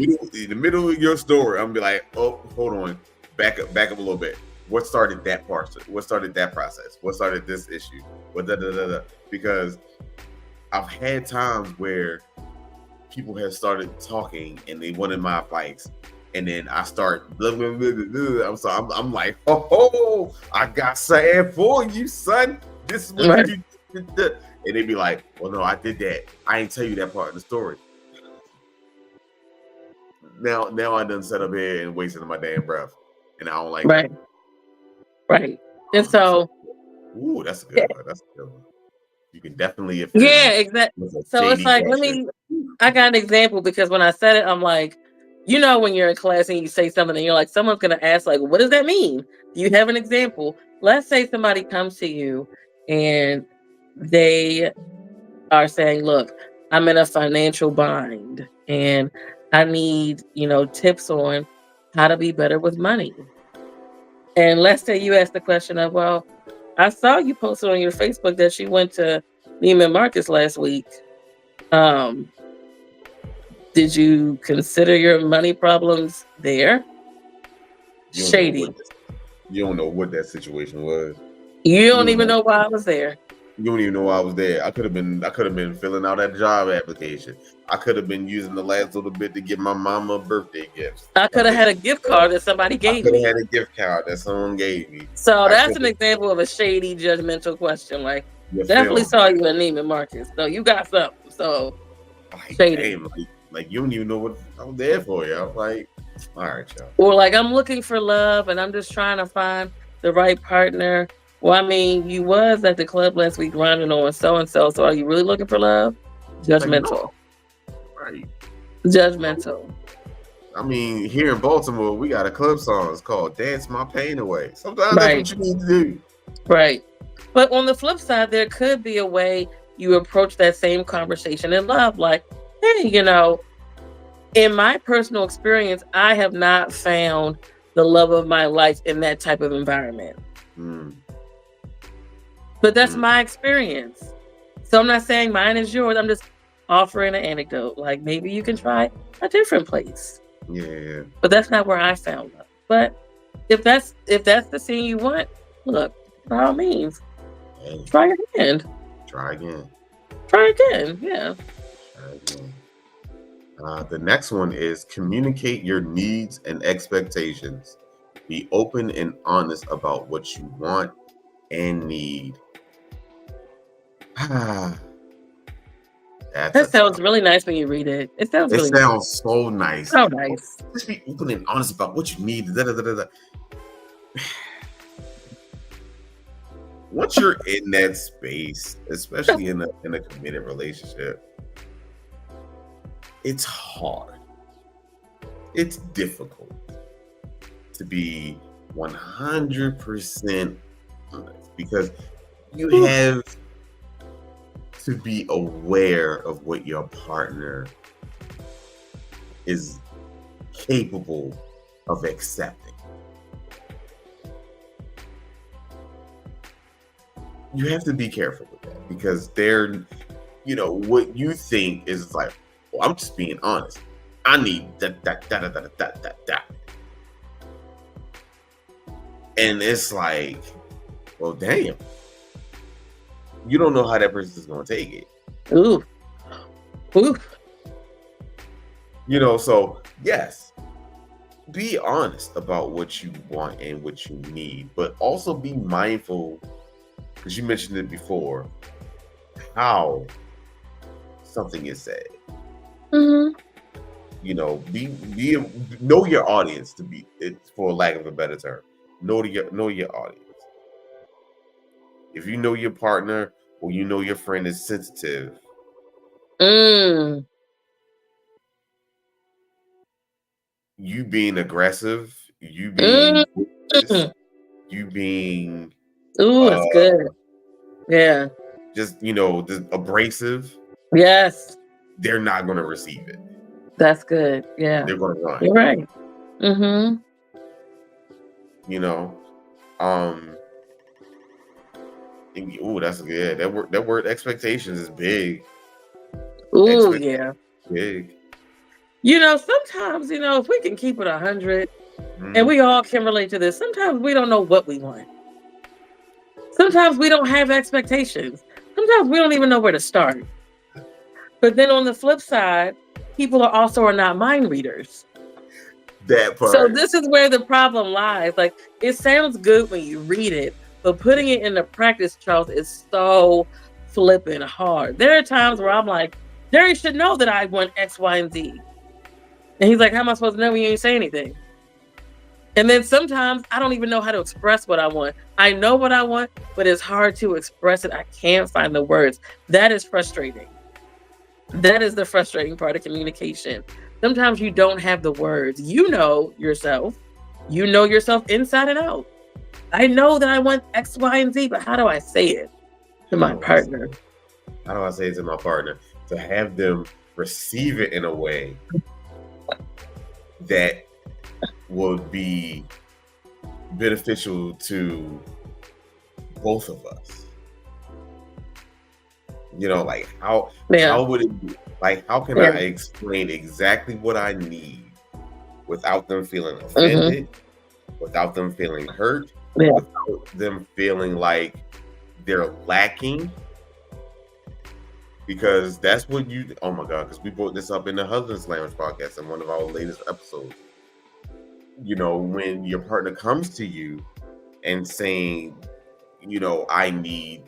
the middle of your story. I'm gonna be like, oh, hold on, back up a little bit. What started that part? What started that process? What started this issue? What da da da da? Because I've had times where people have started talking and they wanted my advice, and then I start blah, blah, blah, blah, blah. I'm like, oh, I got something for you, son. This is what Right. you do. And they'd be like, well, no, I did that. I ain't tell you that part of the story. Now I done set up here and wasted my damn breath, and I don't like Right. Right. And that. so, Ooh, that's a yeah, good one. That's a good one. You can definitely offend yeah, me exactly. with a So it's shady like, question. I got an example because when I said it, I'm like, when you're in class and you say something and you're like, someone's going to ask, like, what does that mean? Do you have an example? Let's say somebody comes to you and they are saying, look, I'm in a financial bind and I need, tips on how to be better with money. And let's say you ask the question of, well, I saw you posted on your Facebook that you went to Neiman Marcus last week. Um, did you consider your money problems there? You don't know Shady. what you don't know what that situation was. You You don't don't even know. know why I was there. You don't even know I was there. I could have been filling out that job application. I could have been using the last little bit to get my mama a birthday gift. I could have had a gift card that somebody I gave could have me. had a gift card that someone gave me. So I that's an coulda- example of a shady, judgmental question. Like, You definitely feel saw you at Neiman Marcus. So you got something. So like, shady. damn, like you don't even know what I'm there for, y'all. Like, all right, y'all. Or like, I'm looking for love and I'm just trying to find the right partner. Well, I mean, you was at the club last week grinding on so and so. So are you really looking for love? Judgmental. Right. Judgmental. I mean, here in Baltimore, we got a club song. It's called "Dance My Pain Away." Sometimes Right. that's what you need to do. Right. But on the flip side, there could be a way you approach that same conversation in love. Like, hey, in my personal experience, I have not found the love of my life in that type of environment. Mm. But that's my experience. So I'm not saying mine is yours. I'm just offering an anecdote. Like, maybe you can try a different place. Yeah. But that's not where I found love. But if that's the scene you want, look, by all means, Hey, try again. try again. Try again. Yeah. Try again. The next one is communicate your needs and expectations. Be open and honest about what you want and need. That That sounds really nice when you read it. It sounds really nice. sounds so nice. So nice. Just be open and honest about what you need. Da, da, da, da, da. Once you're in that space, especially in a committed relationship, it's hard. It's difficult to be 100% honest because you have to be aware of what your partner is capable of accepting. You have to be careful with that because what you think is like, well, I'm just being honest. I need that. And it's like, well, damn. You don't know how that person's going to take it. Ooh. Ooh. So yes, be honest about what you want and what you need, but also be mindful, because you mentioned it before, how something is said. Mm-hmm. Know your audience, for lack of a better term. Know your audience. If you know your partner or you know your friend is sensitive, you being aggressive, you being ooh, that's good. Yeah. just abrasive. Yes. They're not going to receive it. That's good. Yeah. They're going to run. You're right. Mm-hmm. Ooh, that's good. That word expectations is big. Ooh, yeah. Big. Sometimes, if we can keep it 100, and we all can relate to this, sometimes we don't know what we want. Sometimes we don't have expectations. Sometimes we don't even know where to start. But then on the flip side, people are not mind readers. That part. So this is where the problem lies. Like, it sounds good when you read it, but putting it into practice, Charles, is so flipping hard. There are times where I'm like, Jerry should know that I want X, Y, and Z. And he's like, how am I supposed to know when you ain't say anything? And then sometimes I don't even know how to express what I want. I know what I want, but it's hard to express it. I can't find the words. That is frustrating. That is the frustrating part of communication. Sometimes you don't have the words. You know yourself. You know yourself inside and out. I know that I want X, Y, and Z, but how do I say it to my partner? How do I say it to my partner? To have them receive it in a way that would be beneficial to both of us. Like how would it be? Like, how can I explain exactly what I need without them feeling offended, without them feeling hurt, without them feeling like they're lacking, because that's what you. Oh my God! Because we brought this up in the Husband's Lounge podcast in one of our latest episodes. You know, when your partner comes to you and saying, you know, I need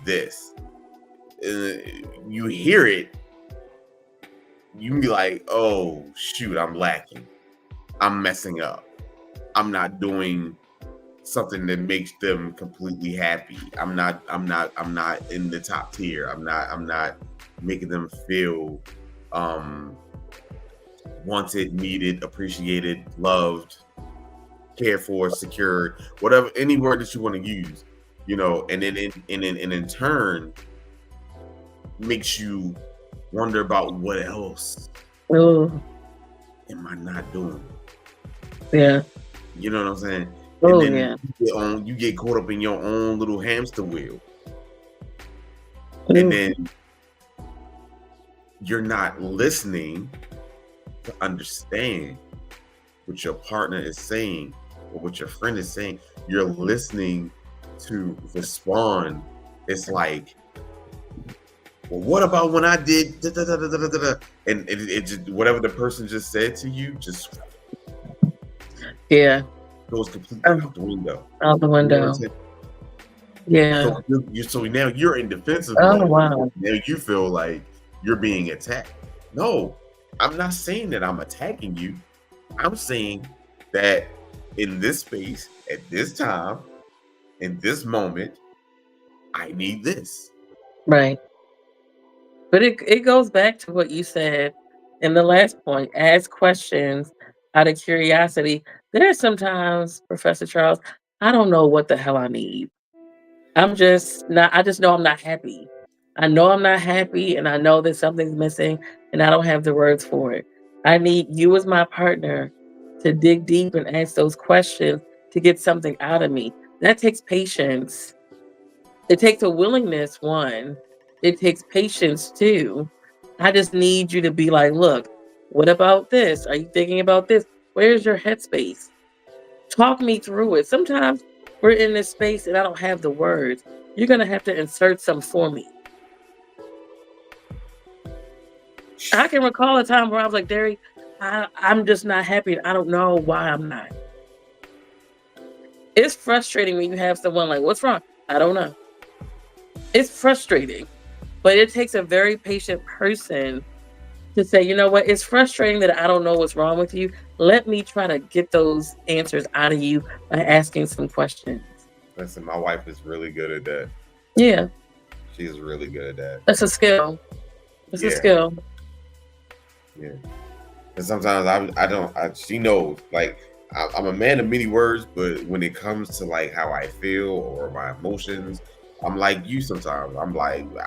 this, you hear it, you can be like, oh shoot, I'm lacking, I'm messing up, I'm not doing something that makes them completely happy. I'm not in the top tier. I'm not making them feel wanted, needed, appreciated, loved, cared for, secured, whatever, any word that you want to use, you know, and then in turn makes you wonder about what else Oh, am I not doing? yeah. You know what I'm saying? Oh, And yeah. then you get caught up in your own little hamster wheel. And Ooh, then you're not listening to understand what your partner is saying or what your friend is saying. You're listening to respond. It's like, well, what about when I did da, da, da, da, da, da, da, and it just whatever the person just said to you just yeah. goes completely Oh, out the window. out the You know what I'm window. saying? Yeah. So now you're in defensive Oh, mode. wow. Now you feel like you're being attacked. No, I'm not saying that I'm attacking you. I'm saying that in this space, at this time, in this moment, I need this. Right. But it goes back to what you said in the last point. Ask questions out of curiosity. There's sometimes, Professor Charles, I don't know what the hell I need. I just know I'm not happy. I know I'm not happy and I know that something's missing and I don't have the words for it. I need you as my partner to dig deep and ask those questions to get something out of me. That takes patience. It takes a willingness, one. It takes patience, two. I just need you to be like, look, what about this? Are you thinking about this? Where's your headspace? Talk me through it. Sometimes we're in this space and I don't have the words. You're going to have to insert some for me. I can recall a time where I was like, Derry, I'm just not happy. I don't know why I'm not. It's frustrating when you have someone like, what's wrong? I don't know. It's frustrating, but it takes a very patient person to say, you know what, it's frustrating that I don't know what's wrong with you. Let me try to get those answers out of you by asking some questions. Listen, my wife is really good at that. Yeah, She's really good at that. that's a skill. It's a Yeah, skill. yeah. And sometimes she knows, like, I'm a man of many words, but when it comes to like how I feel or my emotions, I'm like you sometimes. I'm like, No,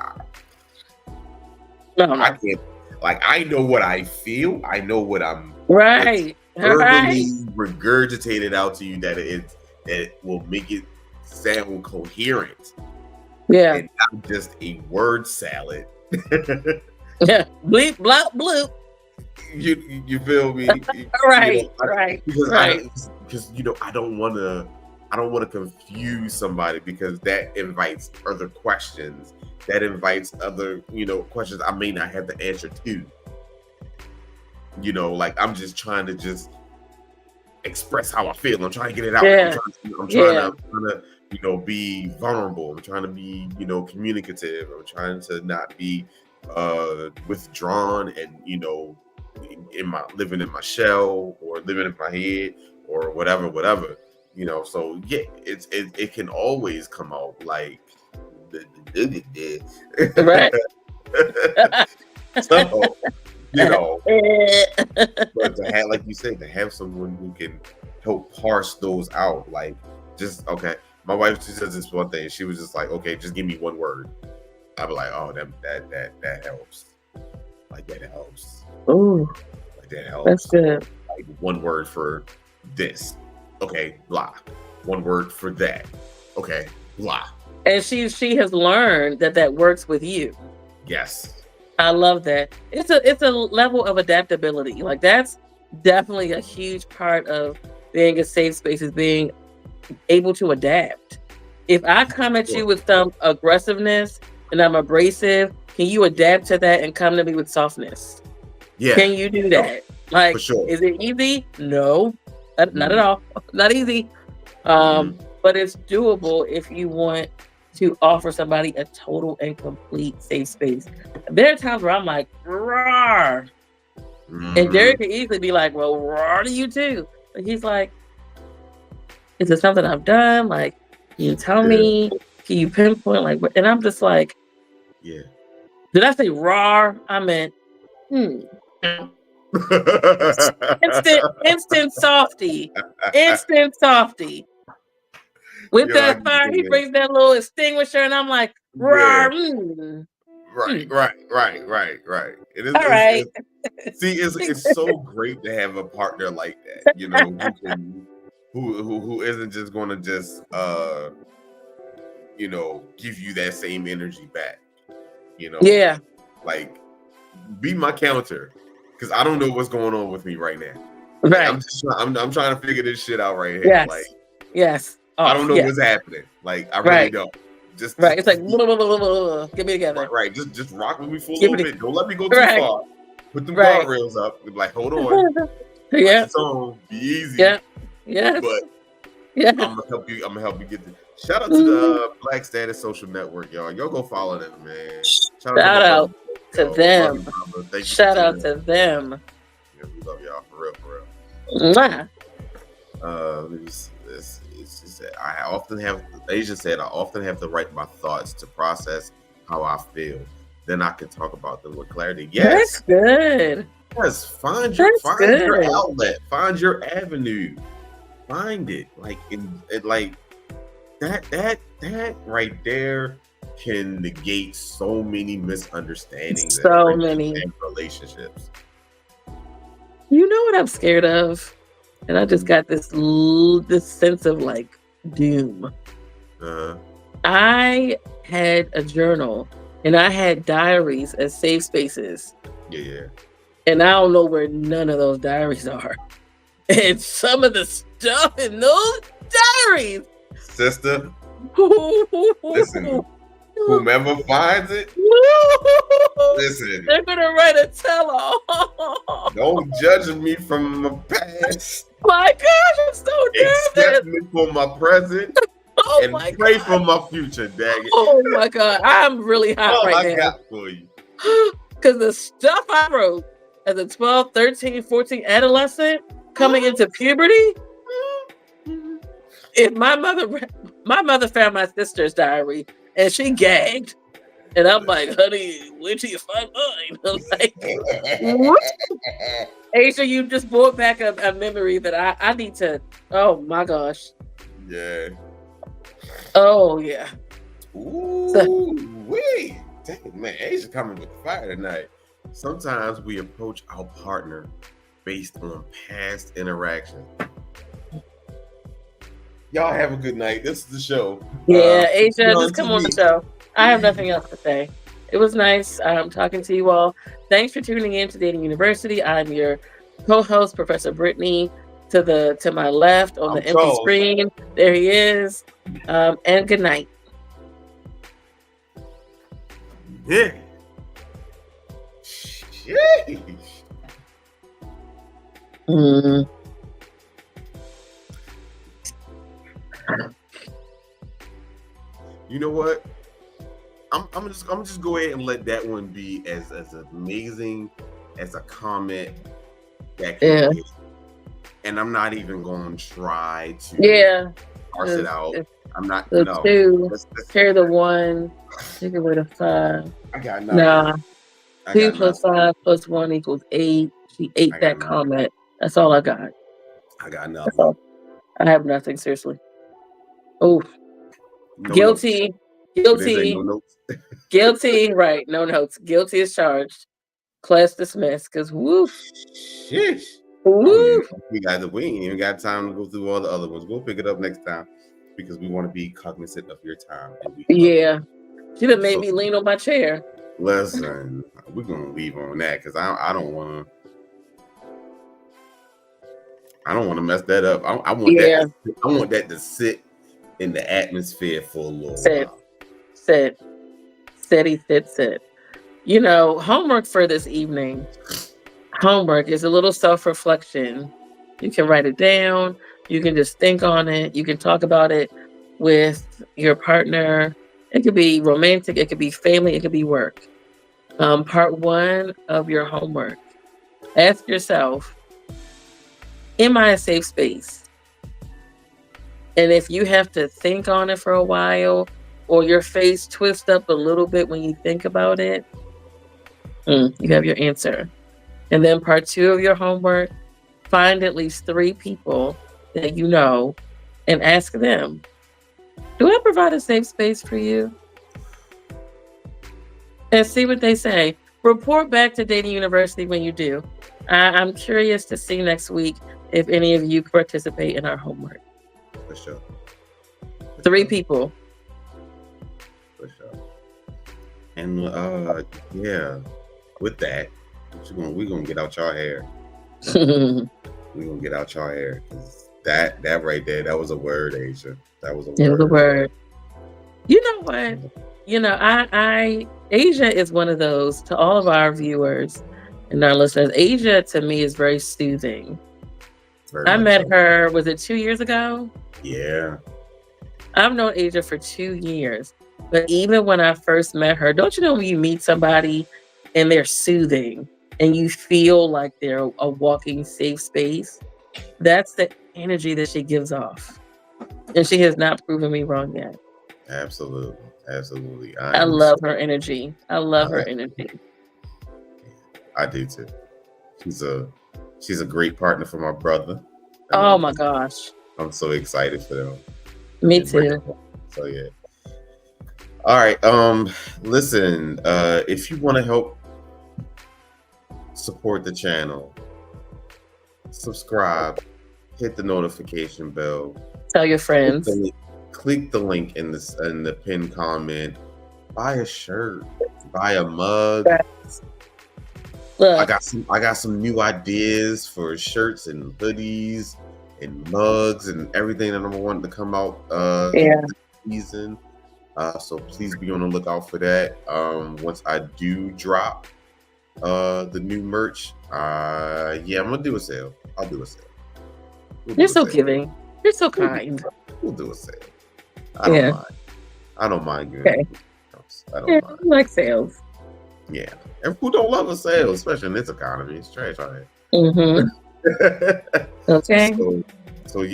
I no. can't, like, I know what I feel. I know what's Right. verbally Right. regurgitated out to you that it will make it sound coherent Yeah. and not just a word salad. Yeah. Bleep, blop, bloop. You feel me? Right. Right. Right. Because I don't want to confuse somebody, because that invites other questions. That invites other questions I may not have the answer to. Like, I'm just trying to express how I feel. I'm trying to get it out. Yeah. I'm Yeah. trying to be vulnerable. I'm trying to be communicative. I'm trying to not be withdrawn and in my living in my shell or living in my head or whatever. So yeah, it can always come out like Right. so but to have, like you said, to have someone who can help parse those out, like, just okay. My wife, she says this one thing. She was just like, okay, just give me one word. I'd be like, oh, that helps. Like, that helps. Ooh, Like, that helps. that's good. Like, one word for this. Okay, blah. One word for that. Okay, blah. And she has learned that works with you. Yes. I love that. It's a level of adaptability. Like, that's definitely a huge part of being a safe space, is being able to adapt. If I come at you with some aggressiveness and I'm abrasive, Can you adapt to that and come to me with softness? Yeah, Can you do no, that? Like, for sure. is it easy? No, not at Mm, all. Not easy. mhm. But it's doable if you want to offer somebody a total and complete safe space. There are times where I'm like, roar. And Derek Mhm. could easily be like, well, roar to you too. But he's like, is it something I've done? Like, can you tell Yeah, me? Can you pinpoint? Like, what? And I'm just like, yeah. did I say roar? I meant, instant softy. Instant softy. With Yo, I that get fire, he it. brings that little extinguisher, and I'm like, Yeah, roar. right, Mm. right, right, right, right. It is. All right. See, it's so great to have a partner like that. You know, who can, who isn't just going to just you know, give you that same energy back. You know, Yeah. like be my counter because I don't know what's going on with me right now. Like Right. I'm trying to figure this shit out right here. Like Yes. Yes. I Off. don't know Yeah. what's happening. Like I really Right. don't. Just Right. It's like, just get me right, together. right. Just rock with me for a Give little me bit. Don't let me go too right. far. Put them Right. guardrails up. Be like, hold on, watch Yeah. your tone. Be easy. Yeah. Yes. But Yeah. I'm gonna help you. I'm gonna help you get this. Shout out to Mhm. the Black Status Social Network, y'all. Y'all go follow them, man. Shout out to Shout my brother. out to Yo, love you, them. mama. Thank you for Shout out tuning to them. in. Yeah, we love y'all for real, for real. Mwah. It's just that I often have. Asia said I often have to write my thoughts to process how I feel. Then I can talk about them with clarity. That's Yes, good. yes. Find That's your good. outlet. Find your avenue. Find it. Like like that right there can negate so many misunderstandings and So friendships many. and relationships. You know what I'm scared of? And I just got this this sense of like doom. Uh, I had a journal and I had diaries as safe spaces. yeah. And I don't know where none of those diaries are. And some of the stuff in those diaries. Sister, listen, whomever finds it, listen, They're gonna write a tell-all. don't judge me from my past. My gosh, I'm so Accept nervous. me for my present Oh and my pray god. for my future, dag it. Oh my god. I'm really hot All right I now. got for you. Because the stuff I wrote as a 12, 13, 14 adolescent coming into puberty, if my mother found my sister's diary and she gagged. And I'm like, honey, wait till you find mine. I'm like, what? Asia, you just brought back a memory that I need to, oh my gosh. Yeah. Oh yeah. Ooh, wait. Dang, man, Asia coming with fire tonight. Sometimes we approach our partner based on past interactions. Y'all have a good night. This is the show. Yeah, Asia, on just come on the TV. show. I have nothing else to say. It was nice talking to you all. Thanks for tuning in to Dating University. I'm your co-host, Professor Brittany. To my left on the I'm empty Charles. screen, there he is. And good night. Yeah. Sheesh. Mm. You know what? I'm just go ahead and let that one be as amazing as a comment that can Yeah. be. And I'm not even going to try to Yeah. parse it out. I'm not. The No. 2, Let's- carry the 1, take away the 5. I got nothing. Nah, I 2 got plus nothing. 5 plus 1 equals 8. She ate I got that nothing. comment. That's all I got. I got That's nothing. all. I have nothing, seriously. Oh, No guilty. notes. What they say, Guilty. no notes. Guilty. Right. No notes. Guilty is charged. Class dismissed. Because woo. Sheesh. Woo. We ain't even got time to go through all the other ones. We'll pick it up next time because we want to be cognizant of your time. And we love Yeah. She done made So- me lean on my chair. Listen, we're gonna leave on that because I don't want to mess that up. I want Yeah. that. I want that to sit in the atmosphere for a little Sit. while. Sit. Steady, sit. Homework for this evening. Homework is a little self-reflection. You can write it down. You can just think on it. You can talk about it with your partner. It could be romantic. It could be family. It could be work. Part one of your homework. Ask yourself, am I a safe space? And if you have to think on it for a while or your face twists up a little bit when you think about it, you have your answer. And then part two of your homework, find at least 3 people that you know and ask them, do I provide a safe space for you? And see what they say. Report back to Dating University when you do. I'm curious to see next week if any of you participate in our homework. For sure. 3 people. For sure. And yeah, with that, we're gonna get out y'all hair. We're gonna get out y'all hair. 'Cause that right there, that was a word, Asia. That was a word. It was a word. You know what? I Asia is one of those, to all of our viewers and our listeners. Asia to me is very soothing. Very I much met so. her, was it 2 years ago? Yeah. I've known Asia for 2 years. But even when I first met her, don't you know when you meet somebody and they're soothing and you feel like they're a walking safe space? That's the energy that she gives off. And she has not proven me wrong yet. Absolutely. Absolutely. I love her energy. I love her energy. I do too. She's a great partner for my brother. Oh my gosh. I'm so excited for them. Me too. So yeah. All right. Listen, if you want to help support the channel, subscribe, hit the notification bell, tell your friends, click the link in the pinned comment, buy a shirt, buy a mug. Look, I got some new ideas for shirts and hoodies and mugs and everything that I'm wanting to come out this season. So please be on the lookout for that. Once I do drop the new merch, I'm gonna do a sale. I'll do a sale. You're so giving. You're so kind. We'll do a sale. I don't mind. I don't mind giving. Okay. I don't mind. I like sales. Yeah. And who don't love a sale, especially in this economy? It's trash out here. Mm-hmm. Okay. So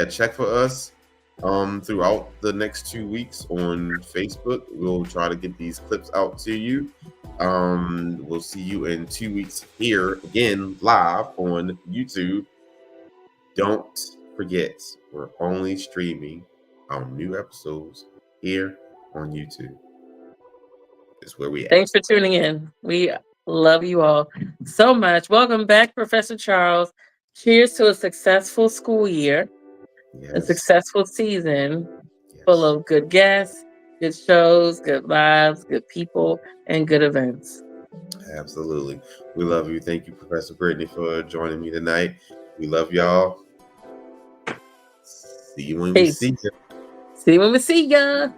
check for us throughout the next 2 weeks on Facebook. We'll try to get these clips out to you. We'll see you in 2 weeks here again live on YouTube. Don't forget, we're only streaming our new episodes here on YouTube. It's where we at. Thanks for tuning in. We love you all so much. Welcome back, Professor Charles. Cheers to a successful school year, a successful season full of good guests, good shows, good vibes, good people, and good events. Absolutely. We love you. Thank you, Professor Brittany, for joining me tonight. We love y'all. See you when we see you. See you when we see ya.